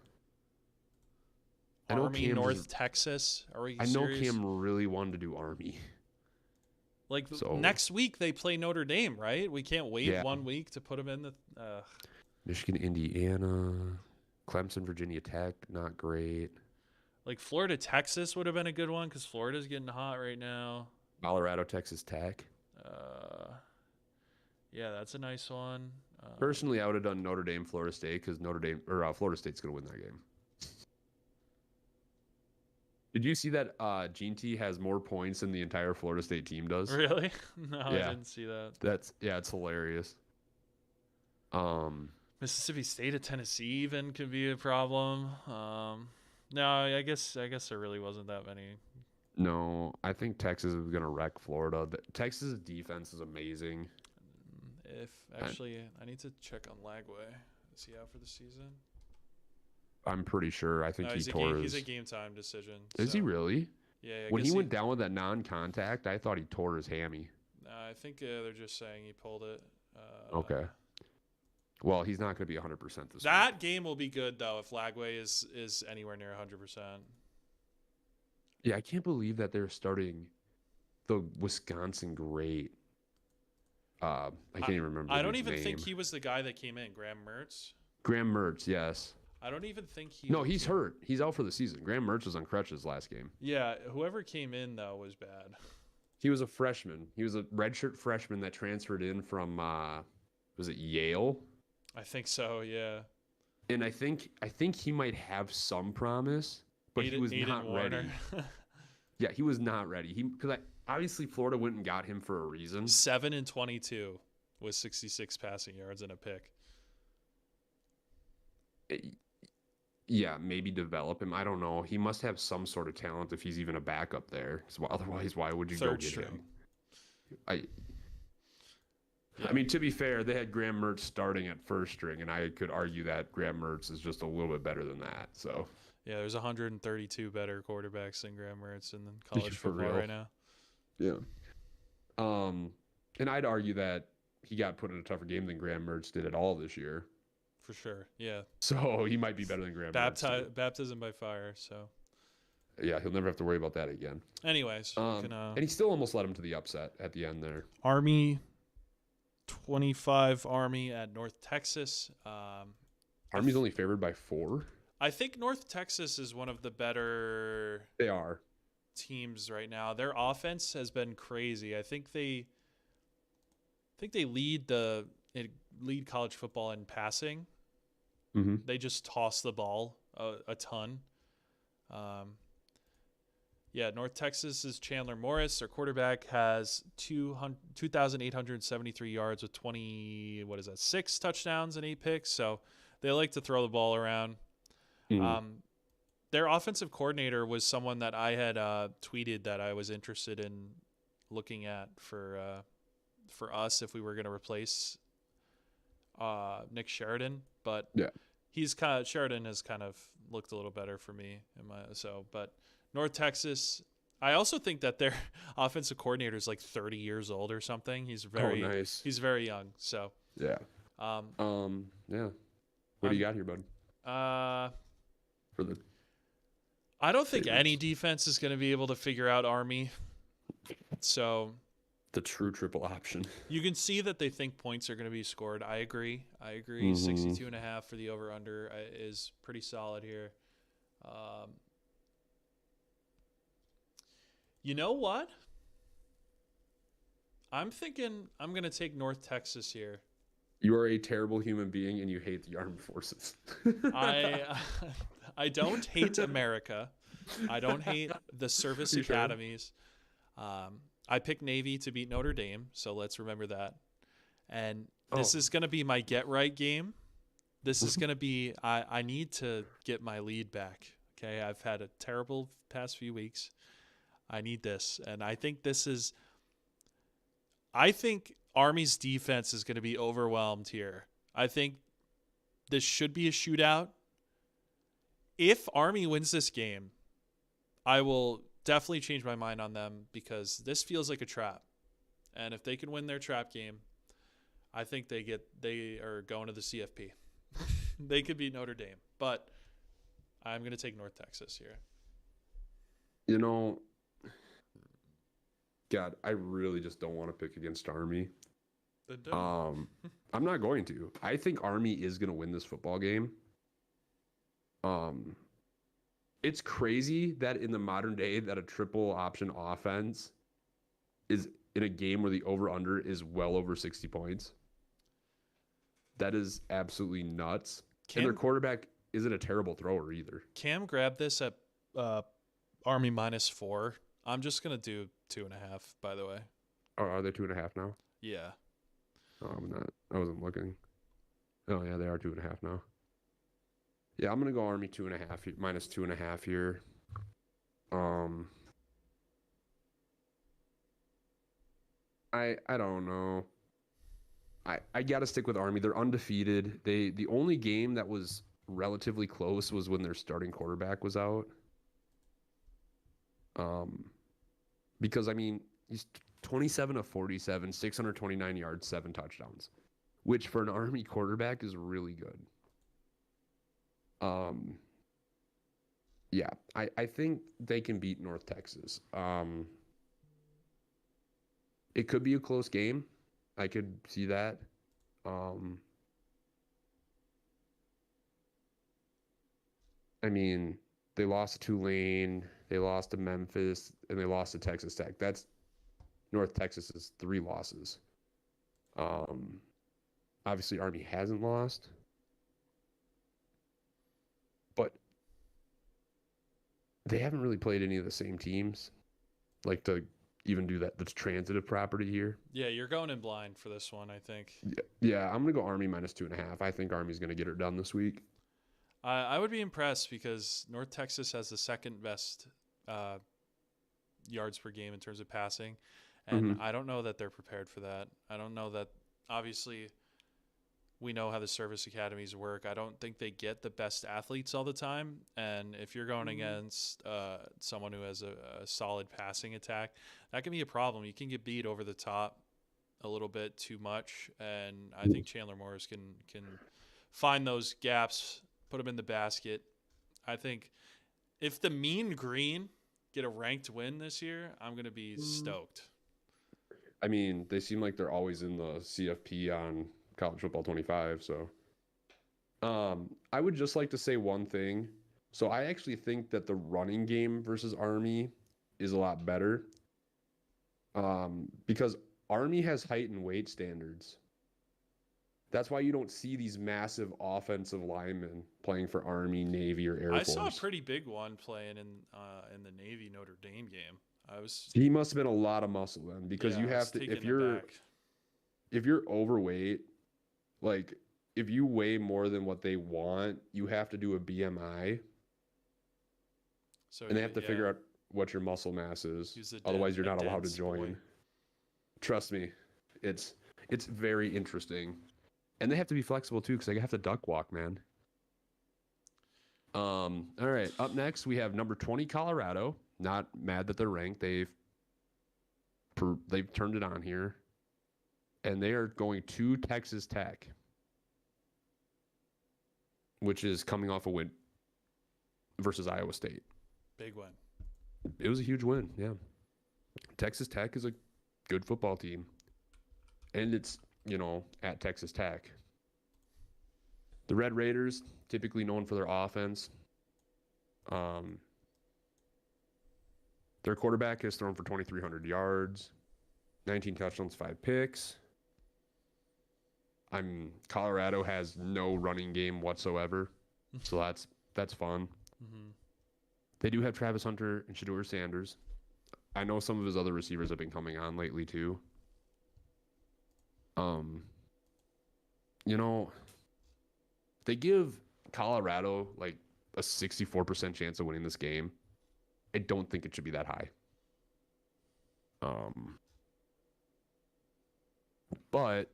A: Army, North Texas. Are we serious?
B: I know Cam really wanted to do Army.
A: Like, next week they play Notre Dame, right? We can't wait 1 week to put them in the...
B: Michigan, Indiana, Clemson, Virginia Tech, not great.
A: Like, Florida, Texas would have been a good one because Florida's getting hot right now.
B: Colorado, Texas Tech.
A: Yeah, that's a nice one.
B: Personally, I would have done Notre Dame, Florida State because Florida State's going to win that game. Did you see that Gene T has more points than the entire Florida State team does?
A: Really? No, yeah. I didn't see that.
B: It's hilarious.
A: Mississippi State at Tennessee even could be a problem. No, I guess there really wasn't that many.
B: No, I think Texas is going to wreck Florida. Texas' defense is amazing.
A: I need to check on Lagway. Is he out for the season?
B: I'm pretty sure. I think
A: he's a game time decision.
B: Is he really?
A: Yeah.
B: When he went down with that non-contact, I thought he tore his hammy.
A: I think they're just saying he pulled it.
B: Okay. Well, he's not going to be 100% this week.
A: That game will be good though if Lagway is anywhere near 100%.
B: Yeah, I can't believe that they're starting the Wisconsin great. I can't even remember.
A: I don't even think he was the guy that came in. Graham Mertz.
B: Graham Mertz, yes.
A: I don't even think he.
B: No, he's hurt. He's out for the season. Graham Mertz was on crutches last game.
A: Yeah, whoever came in though was bad.
B: He was a freshman. He was a redshirt freshman that transferred in from was it Yale? I
A: think so. Yeah.
B: And I think he might have some promise, but he was not ready. Yeah, he was not ready. Because obviously Florida went and got him for a reason.
A: 7-22 with 66 passing yards and a pick.
B: Yeah, maybe develop him. I don't know. He must have some sort of talent if he's even a backup there. So otherwise, why would you go get him? I mean, to be fair, they had Graham Mertz starting at first string, and I could argue that Graham Mertz is just a little bit better than that. So
A: yeah, there's 132 better quarterbacks than Graham Mertz in college football right now.
B: Yeah. And I'd argue that he got put in a tougher game than Graham Mertz did at all this year.
A: For sure, yeah.
B: So he might be better than Graham Mertz.
A: Baptism by fire, so.
B: Yeah, he'll never have to worry about that again.
A: Anyways.
B: And he still almost led him to the upset at the end there.
A: Army, 25 Army at North Texas.
B: Army's only favored by 4.
A: I think North Texas is one of the better teams right now. Their offense has been crazy. I think they lead college football in passing.
B: Mm-hmm.
A: They just toss the ball a ton. North Texas's Chandler Morris, their quarterback, has 2,873 yards with 6 touchdowns and 8 picks. So they like to throw the ball around. Mm-hmm. Their offensive coordinator was someone that I had tweeted that I was interested in looking at for us if we were going to replace Nick Sheridan, but
B: Yeah.
A: Sheridan has kind of looked a little better for me but North Texas, I also think that their offensive coordinator is like 30 years old or something. He's
B: nice.
A: He's very young. So
B: Yeah. Yeah. What do you got here, bud? For the
A: I don't think
B: favorites.
A: any defense is going to be able to figure out Army. So
B: the true triple option.
A: You can see that they think points are going to be scored. I agree.
B: Mm-hmm.
A: 62.5 for the over-under is pretty solid here. You know what? I'm thinking I'm going to take North Texas here.
B: You are a terrible human being and you hate the armed forces.
A: I don't hate America. I don't hate the service academies. I picked Navy to beat Notre Dame, so let's remember that. And this is going to be my get right game. This is going to be I need to get my lead back. Okay, I've had a terrible past few weeks. I need this, and I think Army's defense is going to be overwhelmed here. I think this should be a shootout. If Army wins this game, I will definitely change my mind on them because this feels like a trap. And if they can win their trap game, I think they are going to the CFP. They could beat Notre Dame, but I'm going to take North Texas here.
B: You know, God, I really just don't want to pick against Army. I'm not going to. I think Army is going to win this football game. It's crazy that in the modern day that a triple option offense is in a game where the over-under is well over 60 points. That is absolutely nuts. And their quarterback isn't a terrible thrower either.
A: Cam grabbed this at Army -4. I'm just going to do 2.5, by the way.
B: Oh, are they 2.5 now?
A: Yeah.
B: Oh, I'm not. I wasn't looking. Oh, yeah, they are 2.5 now. Yeah, I'm going to go Army -2.5 here. I don't know. I got to stick with Army. They're undefeated. The only game that was relatively close was when their starting quarterback was out. Because I mean, he's 27 of 47, 629 yards, 7 touchdowns, which for an Army quarterback is really good. Yeah, I think they can beat North Texas. It could be a close game. I could see that. I mean, they lost to Tulane, they lost to Memphis, and they lost to Texas Tech. That's North Texas's 3 losses. Obviously, Army hasn't lost. But they haven't really played any of the same teams, like to even do that. That's transitive property here.
A: Yeah, you're going in blind for this one, I think.
B: Yeah, I'm going to go Army -2.5. I think Army's going to get it done this week.
A: I would be impressed because North Texas has the second best yards per game in terms of passing. And I don't know that they're prepared for that. I don't know that, obviously, we know how the service academies work. I don't think they get the best athletes all the time. And if you're going against someone who has a solid passing attack, that can be a problem. You can get beat over the top a little bit too much. And I think Chandler Morris can find those gaps, put them in the basket. I think if the Mean Green get a ranked win this year, I'm going to be stoked.
B: I mean, they seem like they're always in the CFP on College Football 25. So I would just like to say one thing. So I actually think that the running game versus Army is a lot better because Army has height and weight standards. That's why you don't see these massive offensive linemen playing for Army, Navy, or Air Force.
A: I saw a pretty big one playing in the Navy Notre Dame game.
B: He must have been a lot of muscle then, because you have to, if you're overweight, like if you weigh more than what they want, you have to do a BMI. And they have to figure out what your muscle mass is. Otherwise, you're not allowed to join. Trust me, it's very interesting. And they have to be flexible too, because they have to duck walk, man. All right. Up next, we have number 20 Colorado. Not mad that they're ranked. They've turned it on here, and they are going to Texas Tech, which is coming off a win versus Iowa State.
A: Big win.
B: It was a huge win. Yeah. Texas Tech is a good football team, and it's, at Texas Tech. The Red Raiders, typically known for their offense. Their quarterback has thrown for 2,300 yards, 19 touchdowns, 5 picks. Colorado has no running game whatsoever, so that's fun.
A: Mm-hmm.
B: They do have Travis Hunter and Shedeur Sanders. I know some of his other receivers have been coming on lately too. They give Colorado like a 64% chance of winning this game. I don't think it should be that high. But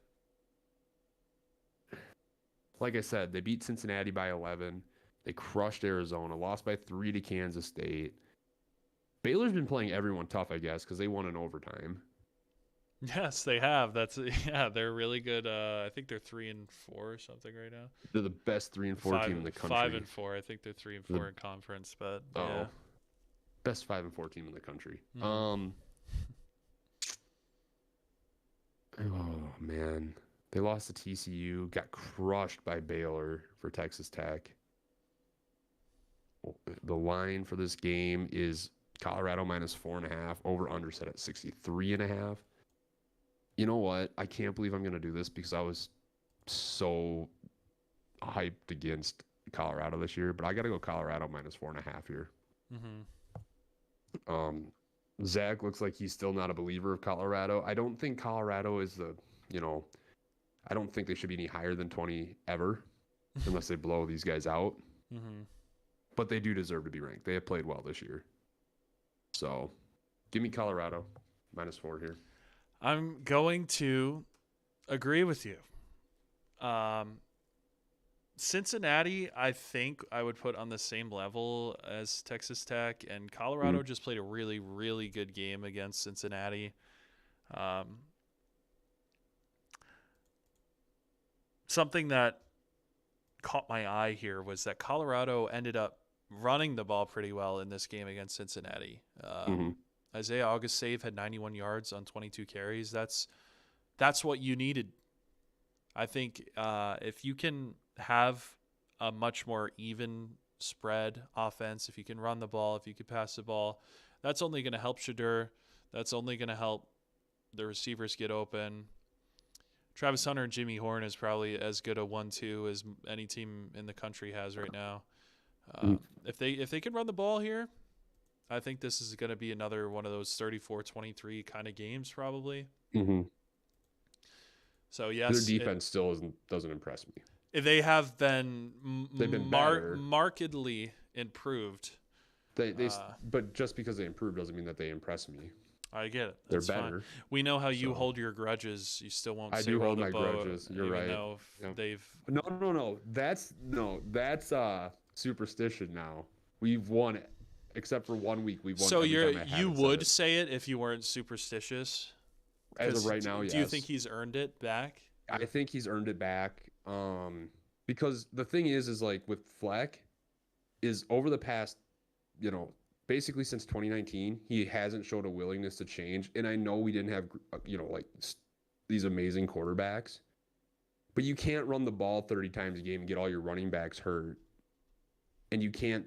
B: like I said, they beat Cincinnati by 11. They crushed Arizona, lost by 3 to Kansas State. Baylor's been playing everyone tough, I guess, because they won in overtime.
A: Yes, they have. They're really good. I think they're 3-4 or something right now.
B: They're the best 3-4 team in the country.
A: 5-4. I think they're 3-4 in conference, but yeah.
B: Best 5-4 team in the country.
A: Mm-hmm.
B: Oh man, they lost to TCU. Got crushed by Baylor for Texas Tech. The line for this game is Colorado -4.5. Over under set at 63.5. You know what? I can't believe I'm going to do this because I was so hyped against Colorado this year, but I got to go Colorado -4.5 here.
A: Mm-hmm.
B: Zach looks like he's still not a believer of Colorado. I don't think Colorado is I don't think they should be any higher than 20 ever unless they blow these guys out.
A: Mm-hmm.
B: But they do deserve to be ranked. They have played well this year. So give me Colorado -4 here.
A: I'm going to agree with you. Cincinnati, I think I would put on the same level as Texas Tech, and Colorado just played a really, really good game against Cincinnati. Something that caught my eye here was that Colorado ended up running the ball pretty well in this game against Cincinnati. Isaiah Augustave had 91 yards on 22 carries. That's what you needed. I think if you can have a much more even spread offense, if you can run the ball, if you can pass the ball, that's only going to help Shedeur. That's only going to help the receivers get open. Travis Hunter and Jimmy Horn is probably as good a 1-2 as any team in the country has right now. If they can run the ball here, I think this is going to be another one of those 34-23 kind of games probably.
B: Mm-hmm.
A: So yes,
B: their defense still doesn't impress me.
A: They have been
B: better.
A: markedly improved.
B: But just because they improved doesn't mean that they impress me.
A: I get it.
B: They're better.
A: Fine. We know how you hold your grudges. You still won't.
B: I do hold my grudges. You're right.
A: They've
B: no. That's superstition. Now we've won it, except for 1 week. We've won.
A: So you would say it if you weren't superstitious.
B: As of right now, yes.
A: Do you think he's earned it back?
B: I think he's earned it back. Because the thing is like with Fleck, is over the past, basically since 2019, he hasn't showed a willingness to change. And I know we didn't have, like these amazing quarterbacks, but you can't run the ball 30 times a game and get all your running backs hurt. And you can't,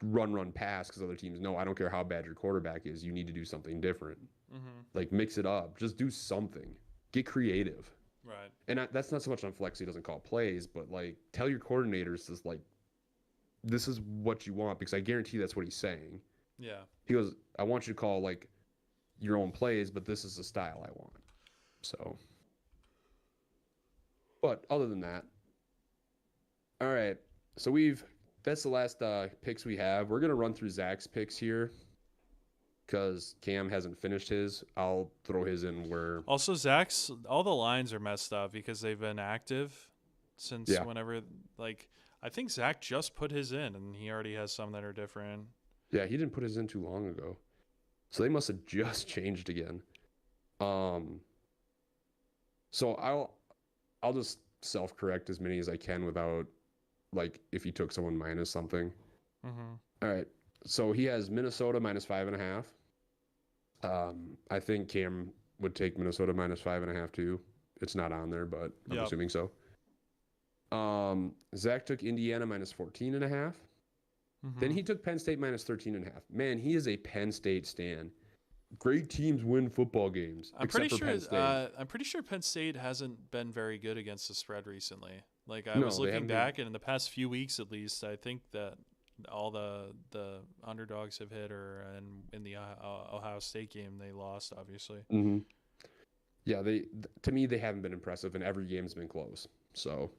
B: run pass because other teams know, I don't care how bad your quarterback is. You need to do something different.
A: Mm-hmm.
B: Like mix it up. Just do something. Get creative.
A: Right.
B: And that's not so much on Flex. He doesn't call plays, but like tell your coordinators this, like, this is what you want, because I guarantee that's what he's saying.
A: Yeah.
B: He goes, I want you to call like your own plays, but this is the style I want. So, but other than that, all right. So that's the last picks we have. We're going to run through Zach's picks here. because Cam hasn't finished his. I'll throw his in where.
A: Also, Zach's all the lines are messed up because they've been active since whenever. Like, I think Zach just put his in, and he already has some that are different.
B: Yeah, he didn't put his in too long ago, so they must have just changed again. So I'll just self-correct as many as I can without, like, if he took someone minus something.
A: Mm-hmm.
B: All right. So he has Minnesota minus 5.5. I think Cam would take Minnesota minus 5.5 too. It's not on there, but I'm assuming so. Zach took Indiana minus 14.5.
A: Mm-hmm.
B: Then he took Penn State minus 13.5. Man, he is a Penn State stan. Great teams win football games.
A: I'm pretty sure Penn State hasn't been very good against the spread recently. Like I was looking back, and in the past few weeks at least, I think that all the underdogs have hit, or in the Ohio State game they lost, obviously.
B: Mm-hmm. Yeah, to me they haven't been impressive, and every game's been close. So,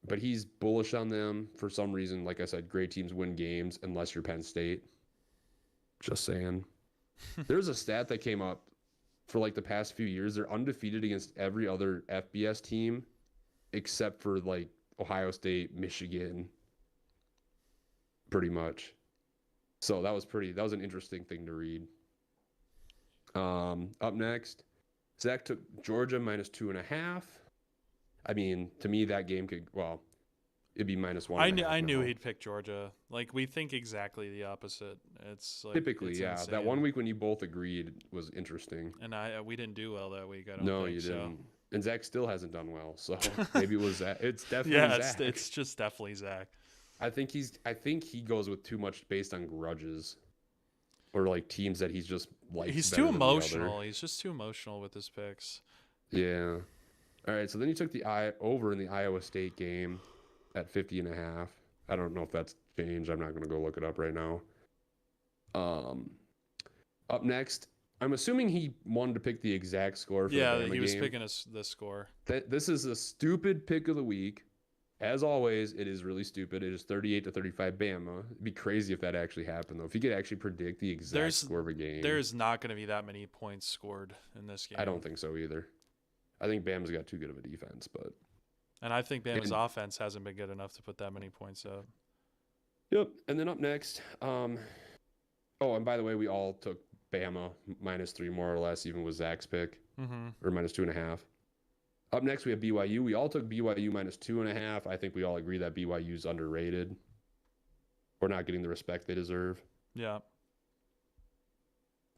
B: but he's bullish on them for some reason. Like I said, great teams win games unless you're Penn State. Just saying. There's a stat that came up for like the past few years. They're undefeated against every other FBS team except for like Ohio State, Michigan, pretty much. So that was an interesting thing to read. Up next, Zach took Georgia minus 2.5. I mean, to me, that game it'd be minus 1.
A: I knew he'd pick Georgia. Like, we think exactly the opposite. It's like
B: typically,
A: it's insane.
B: That 1 week when you both agreed was interesting.
A: And we didn't do well that week. I don't
B: No,
A: think,
B: you
A: so.
B: didn't. And Zach still hasn't done well, so maybe it was Zach. It's definitely Zach.
A: It's just definitely Zach.
B: I think he goes with too much based on grudges, or like teams that he's just like.
A: He's too emotional. He's just too emotional with his picks.
B: Yeah. All right. So then you took the over in the Iowa State game at 50.5. I don't know if that's changed. I'm not going to go look it up right now. Up next, I'm assuming he wanted to pick the exact score for the Bama game.
A: He was picking the score.
B: This is a stupid pick of the week. As always, it is really stupid. It is 38-35 Bama. It'd be crazy if that actually happened, though. If you could actually predict the exact score of a game.
A: There's not going to be that many points scored in this game.
B: I don't think so either. I think Bama's got too good of a defense, but.
A: And I think Bama's offense hasn't been good enough to put that many points up.
B: Yep. And then up next, and by the way, we all took Bama minus 3 more or less, even with Zach's pick, or minus 2.5. Up next, we have BYU. We all took BYU minus 2.5. I think we all agree that BYU's underrated. We're not getting the respect they deserve.
A: Yeah.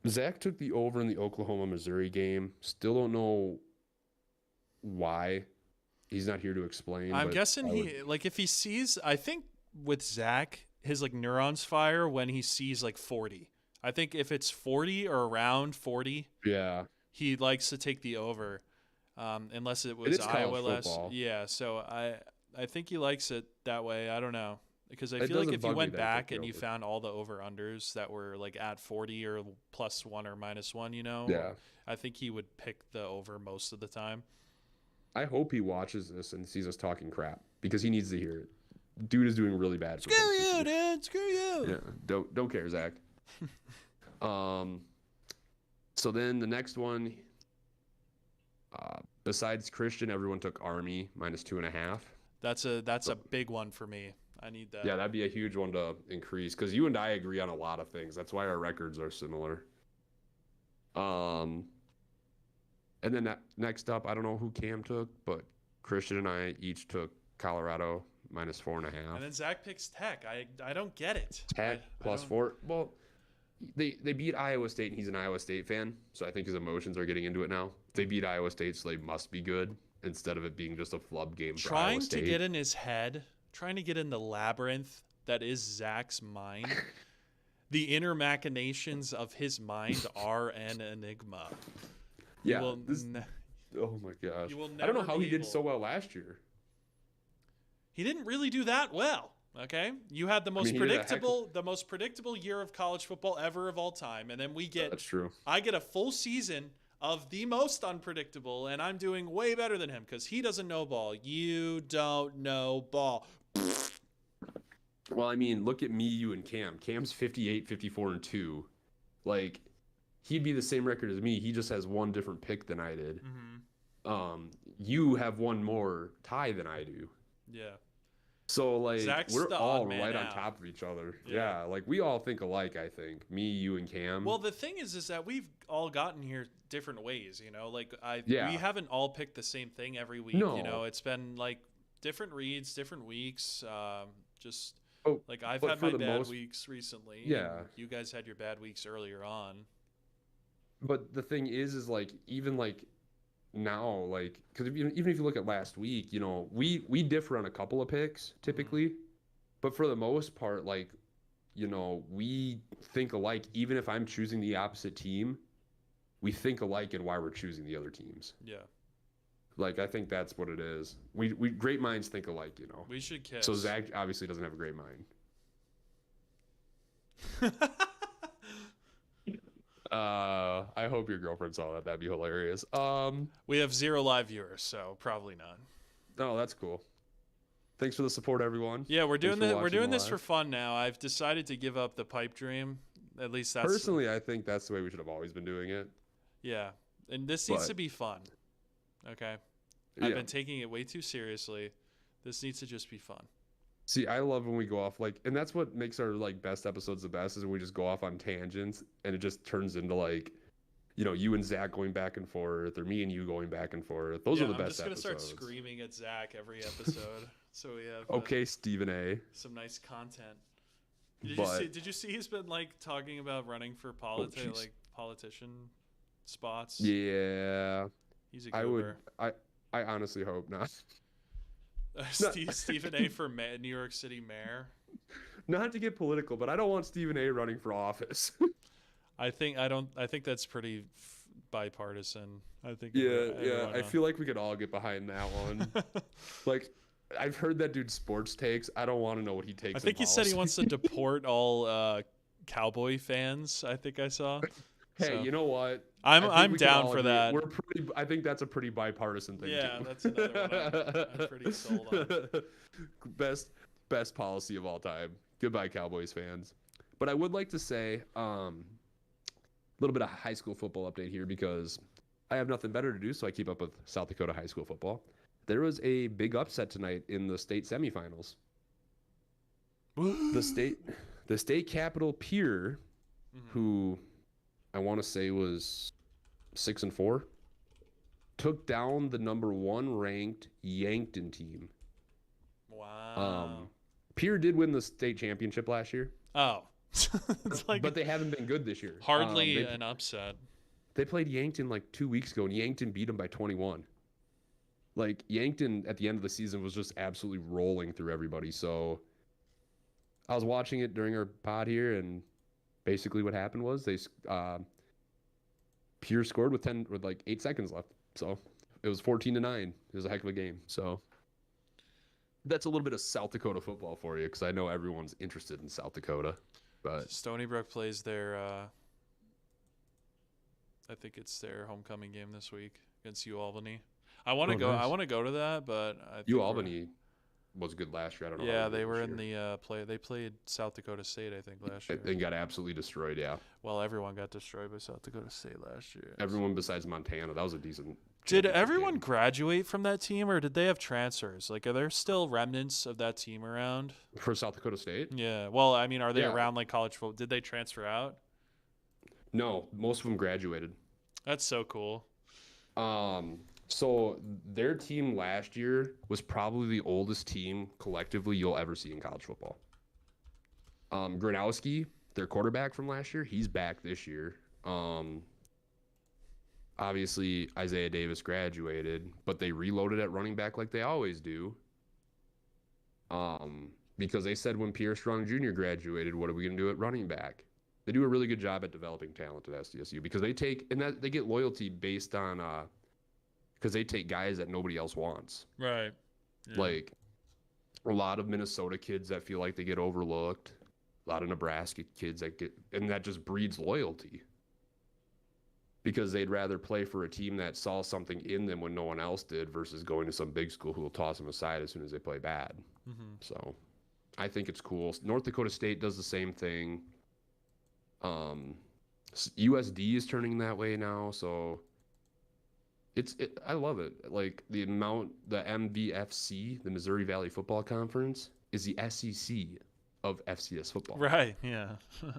B: Zach took the over in the Oklahoma-Missouri game. Still don't know why. He's not here to explain.
A: I'm guessing if he sees, I think with Zach, his like neurons fire when he sees like 40. I think if it's 40 or around 40, he likes to take the over. Unless it was Iowa last. Yeah, so I think he likes it that way. I don't know. Because I feel like if you went back and you found all the over-unders that were like at 40 or +1 or -1, I think he would pick the over most of the time.
B: I hope he watches this and sees us talking crap because he needs to hear it. Dude is doing really bad.
A: Screw you, dude. Screw you.
B: Yeah, don't care, Zach. So then the next one, besides Christian, everyone took Army minus 2.5.
A: That's a big one for me. I need that.
B: Yeah, that'd be a huge one to increase because you and I agree on a lot of things. That's why our records are similar. And then next up, I don't know who Cam took, but Christian and I each took Colorado minus 4.5.
A: And then Zach picks Tech. I don't get it.
B: Tech plus 4. Well, they beat Iowa State, and he's an Iowa State fan, so I think his emotions are getting into it now. They beat Iowa State, so they must be good instead of it being just a flub game for Iowa State.
A: Trying to get in his head, trying to get in the labyrinth that is Zach's mind. The inner machinations of his mind are an enigma.
B: Yeah. Oh my gosh. I don't know how he did so well last year.
A: He didn't really do that well. Okay, you had the most predictable year of college football ever of all time, and then that's true. I get a full season of the most unpredictable, and I'm doing way better than him because he doesn't know ball. You don't know ball.
B: Well, I mean, look at me, you, and Cam. Cam's 58, 54, and 2. Like, he'd be the same record as me. He just has one different pick than I did. You have one more tie than I do.
A: Yeah.
B: So, like,
A: Zach's
B: we're all right
A: on
B: on top of each other. Yeah. Like, we all think alike, I think. Me, you, and Cam.
A: Well, the thing is that we've all gotten here different ways, you know? Like, we haven't all picked the same thing every week,
B: No.
A: you know? It's been, like, different reads, different weeks. Like, I've had my bad weeks recently.
B: Yeah.
A: And you guys had your bad weeks earlier on.
B: But the thing is like, even, like, now, like, because even if you look at last week, you know, we differ on a couple of picks typically, but for the most part, like, you know, we think alike. Even if I'm choosing the opposite team, we think alike in why we're choosing the other teams.
A: Yeah.
B: Like, I think that's what it is. We great minds think alike, you know.
A: We should kiss.
B: So Zach obviously doesn't have a great mind. I hope your girlfriend saw that. That'd be hilarious.
A: We have 0 live viewers, so probably not.
B: Oh, that's cool. Thanks for the support, everyone.
A: Yeah, we're doing this for fun now. I've decided to give up the pipe dream. At least that's
B: personally, I think that's the way we should have always been doing it.
A: Yeah, and this needs to be fun. Okay, I've been taking it way too seriously. This needs to just be fun.
B: See, I love when we go off, like, and that's what makes our, like, best episodes the best, is when we just go off on tangents and it just turns into, like, you know, you and Zach going back and forth, or me and you going back and forth. Those are the best episodes. I'm just gonna start
A: screaming at Zach every episode, so we have
B: okay, Stephen A.
A: Some nice content. Did you see he's been, like, talking about running for politician spots?
B: Yeah,
A: he's a goober.
B: I honestly hope not.
A: Stephen A. for New York City mayor.
B: Not to get political, but I don't want Stephen A. running for office.
A: I think that's pretty bipartisan. I think.
B: Yeah. I feel like we could all get behind that one. Like, I've heard that dude's sports takes. I don't want to know what he takes.
A: I think he said he wants to deport all Cowboy fans. I think I saw.
B: Hey, so, you know what?
A: I'm down for that.
B: I think that's a pretty bipartisan thing.
A: Yeah,
B: too.
A: That's another one I'm pretty sold on.
B: Best policy of all time. Goodbye, Cowboys fans. But I would like to say a little bit of high school football update here, because I have nothing better to do, so I keep up with South Dakota high school football. There was a big upset tonight in the state semifinals. the state capital Pierre, who I want to say was 6-4, took down the number 1 ranked Yankton team.
A: Wow.
B: Pierre did win the state championship last year.
A: Oh. It's like,
B: but they haven't been good this year.
A: Hardly an upset.
B: They played Yankton like 2 weeks ago, and Yankton beat them by 21. Like, Yankton at the end of the season was just absolutely rolling through everybody. So I was watching it during our pod here, and basically what happened was Pierre scored with like 8 seconds left. So it was 14-9. It was a heck of a game. So that's a little bit of South Dakota football for you, because I know everyone's interested in South Dakota. But
A: Stony Brook plays their I think it's their homecoming game this week against UAlbany. I want to go. Nice. I want to go to that, but I think
B: UAlbany was good last year. I don't know.
A: Yeah, they were in the play. They played South Dakota State, I think, last year.
B: They got absolutely destroyed. Yeah.
A: Well, everyone got destroyed by South Dakota State last year.
B: Everyone besides Montana. That was a decent.
A: Did everyone graduate from that team, or did they have transfers? Like, are there still remnants of that team around
B: for South Dakota State?
A: Yeah. Well, I mean, are they around like college football? Did they transfer out?
B: No, most of them graduated.
A: That's so cool.
B: So their team last year was probably the oldest team collectively you'll ever see in college football. Gronowski, their quarterback from last year, he's back this year. Obviously, Isaiah Davis graduated, but they reloaded at running back like they always do. Because they said when Pierre Strong Jr. graduated, what are we going to do at running back? They do a really good job at developing talent at SDSU, because they get loyalty based on because they take guys that nobody else wants.
A: Right. Yeah.
B: Like a lot of Minnesota kids that feel like they get overlooked, a lot of Nebraska kids and that just breeds loyalty, because they'd rather play for a team that saw something in them when no one else did, versus going to some big school who will toss them aside as soon as they play bad.
A: Mm-hmm.
B: So I think it's cool. North Dakota State does the same thing. USD is turning that way now, so I love it. Like the MVFC, the Missouri Valley Football Conference, is the SEC of FCS football.
A: Right, yeah.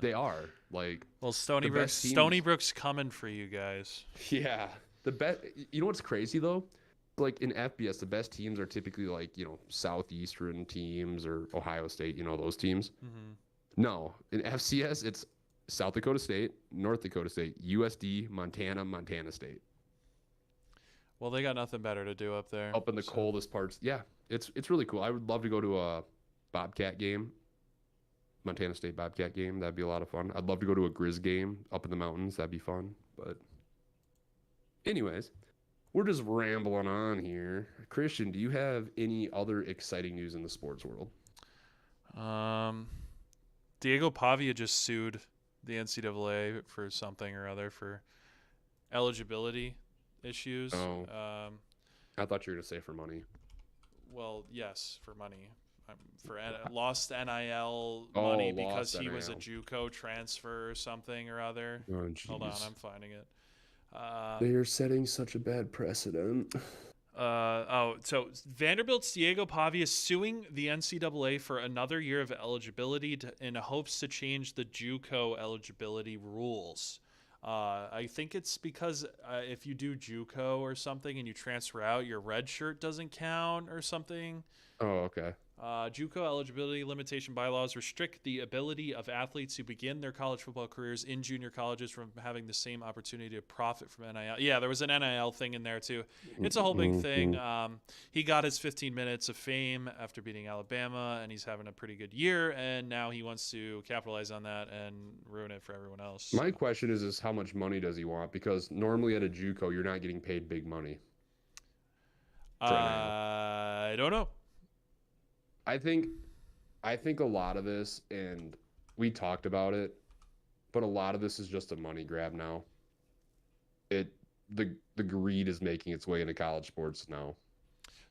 B: They are like
A: well, Stony Brook's coming for you guys.
B: Yeah. The best. You know what's crazy though? Like in FBS, the best teams are typically like, Southeastern teams or Ohio State, those teams.
A: Mm-hmm.
B: No, in FCS, it's South Dakota State, North Dakota State, USD, Montana State.
A: Well, they got nothing better to do up there.
B: Up in the coldest parts. Yeah, it's really cool. I would love to go to a Bobcat game, Montana State Bobcat game. That'd be a lot of fun. I'd love to go to a Grizz game up in the mountains. That'd be fun. But anyways, we're just rambling on here. Christian, do you have any other exciting news in the sports world?
A: Diego Pavia just sued the NCAA for something or other for eligibility issues.
B: Oh. I thought you were going to say for money.
A: Well, yes, for money. For lost NIL money because he was a JUCO transfer or something or other.
B: Oh,
A: hold on, I'm finding it.
B: They are setting such a bad precedent.
A: So Vanderbilt's Diego Pavia is suing the NCAA for another year of eligibility in hopes to change the JUCO eligibility rules. I think it's because if you do JUCO or something and you transfer out, your red shirt doesn't count or something.
B: Oh, okay.
A: JUCO eligibility limitation bylaws restrict the ability of athletes who begin their college football careers in junior colleges from having the same opportunity to profit from NIL. Yeah, there was an NIL thing in there too. It's a whole big thing. He got his 15 minutes of fame after beating Alabama, and he's having a pretty good year, and now he wants to capitalize on that and ruin it for everyone else.
B: My question is how much money does he want? Because normally at a JUCO, you're not getting paid big money.
A: I don't know.
B: I think a lot of this, and we talked about it, but a lot of this is just a money grab now. The greed is making its way into college sports now.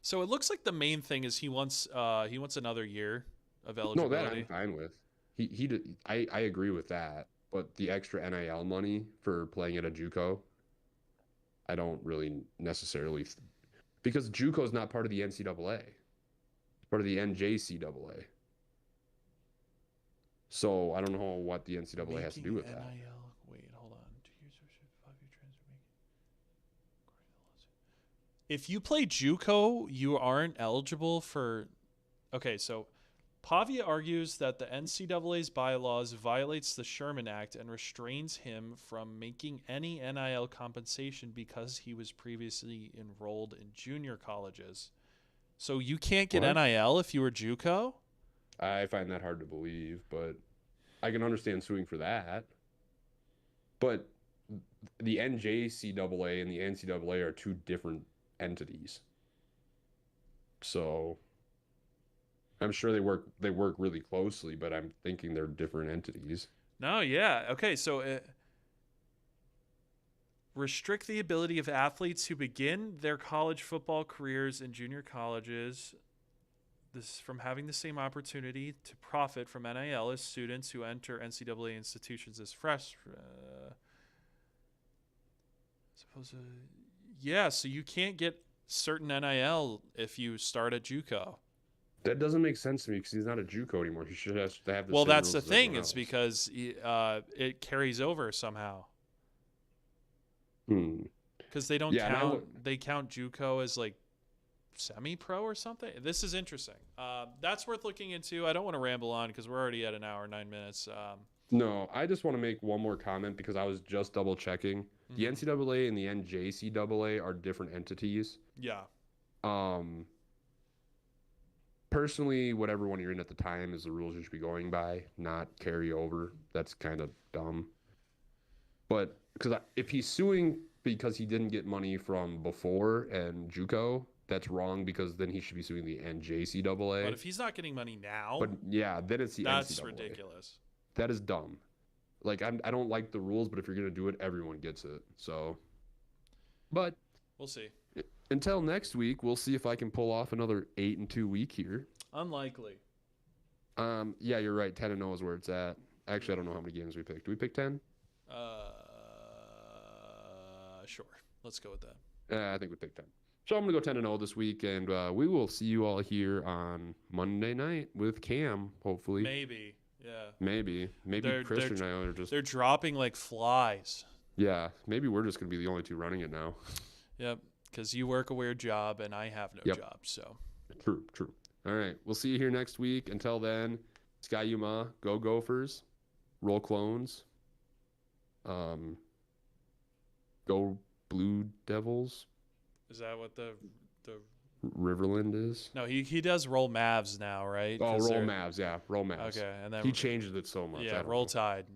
A: So it looks like the main thing is he wants another year of eligibility.
B: No, that I'm fine with. I agree with that, but the extra NIL money for playing at a JUCO, I don't really necessarily, because JUCO is not part of the NCAA. Part of the NJCAA. So I don't know what the NCAA has to do with that.
A: Wait, hold on. 2 years or 5-year transfer. If you play JUCO, you aren't eligible for. Okay, so Pavia argues that the NCAA's bylaws violates the Sherman Act and restrains him from making any NIL compensation because he was previously enrolled in junior colleges. So you can't get NIL if you were JUCO?
B: I find that hard to believe, but I can understand suing for that. But the NJCAA and the NCAA are two different entities. So I'm sure they work really closely, but I'm thinking they're different entities.
A: No, yeah. Okay, so restrict the ability of athletes who begin their college football careers in junior colleges from having the same opportunity to profit from NIL as students who enter NCAA institutions as freshmen. So you can't get certain NIL if you start at JUCO.
B: That doesn't make sense to me because he's not a JUCO anymore. He should have to have the
A: Well,
B: same
A: that's
B: rules
A: the
B: as
A: thing.
B: everyone
A: It's
B: else.
A: because it carries over somehow. Because they don't count. They count JUCO as like semi-pro or something. This is interesting. That's worth looking into. I don't want to ramble on because we're already at an hour 9 minutes.
B: No, I just want to make one more comment because I was just double checking. The NCAA and the NJCAA are different entities.
A: Yeah.
B: Personally, whatever one you're in at the time is the rules you should be going by, not carry over. That's kind of dumb. But because if he's suing because he didn't get money from before and JUCO, that's wrong because then he should be suing the NJCAA.
A: But if he's not getting money now,
B: but yeah, then it's the
A: that's
B: NCAA.
A: ridiculous.
B: That is dumb. Like I don't like the rules, but if you're gonna do it, everyone gets it. So, but
A: we'll see.
B: Until next week, we'll see if I can pull off another 8-2 week here.
A: Unlikely.
B: Yeah, you're right. 10-0 is where it's at. Actually, I don't know how many games we picked. Do we pick 10?
A: Sure. Let's go with that.
B: I think we picked 10. So I'm going to go 10-0 this week, and we will see you all here on Monday night with Cam, hopefully.
A: Maybe. Yeah.
B: Maybe Christian and I are just...
A: They're dropping like flies.
B: Yeah, maybe we're just going to be the only two running it now.
A: Yep, because you work a weird job, and I have no job, so...
B: True. All right, we'll see you here next week. Until then, Sky Yuma, go Gophers, roll Clones, go Blue Devils.
A: Is that what the
B: Riverland is?
A: No, he does roll Mavs now, right?
B: Oh, roll Mavs, yeah, roll Mavs.
A: Okay, and then
B: he changes it so much.
A: Yeah, roll Tide.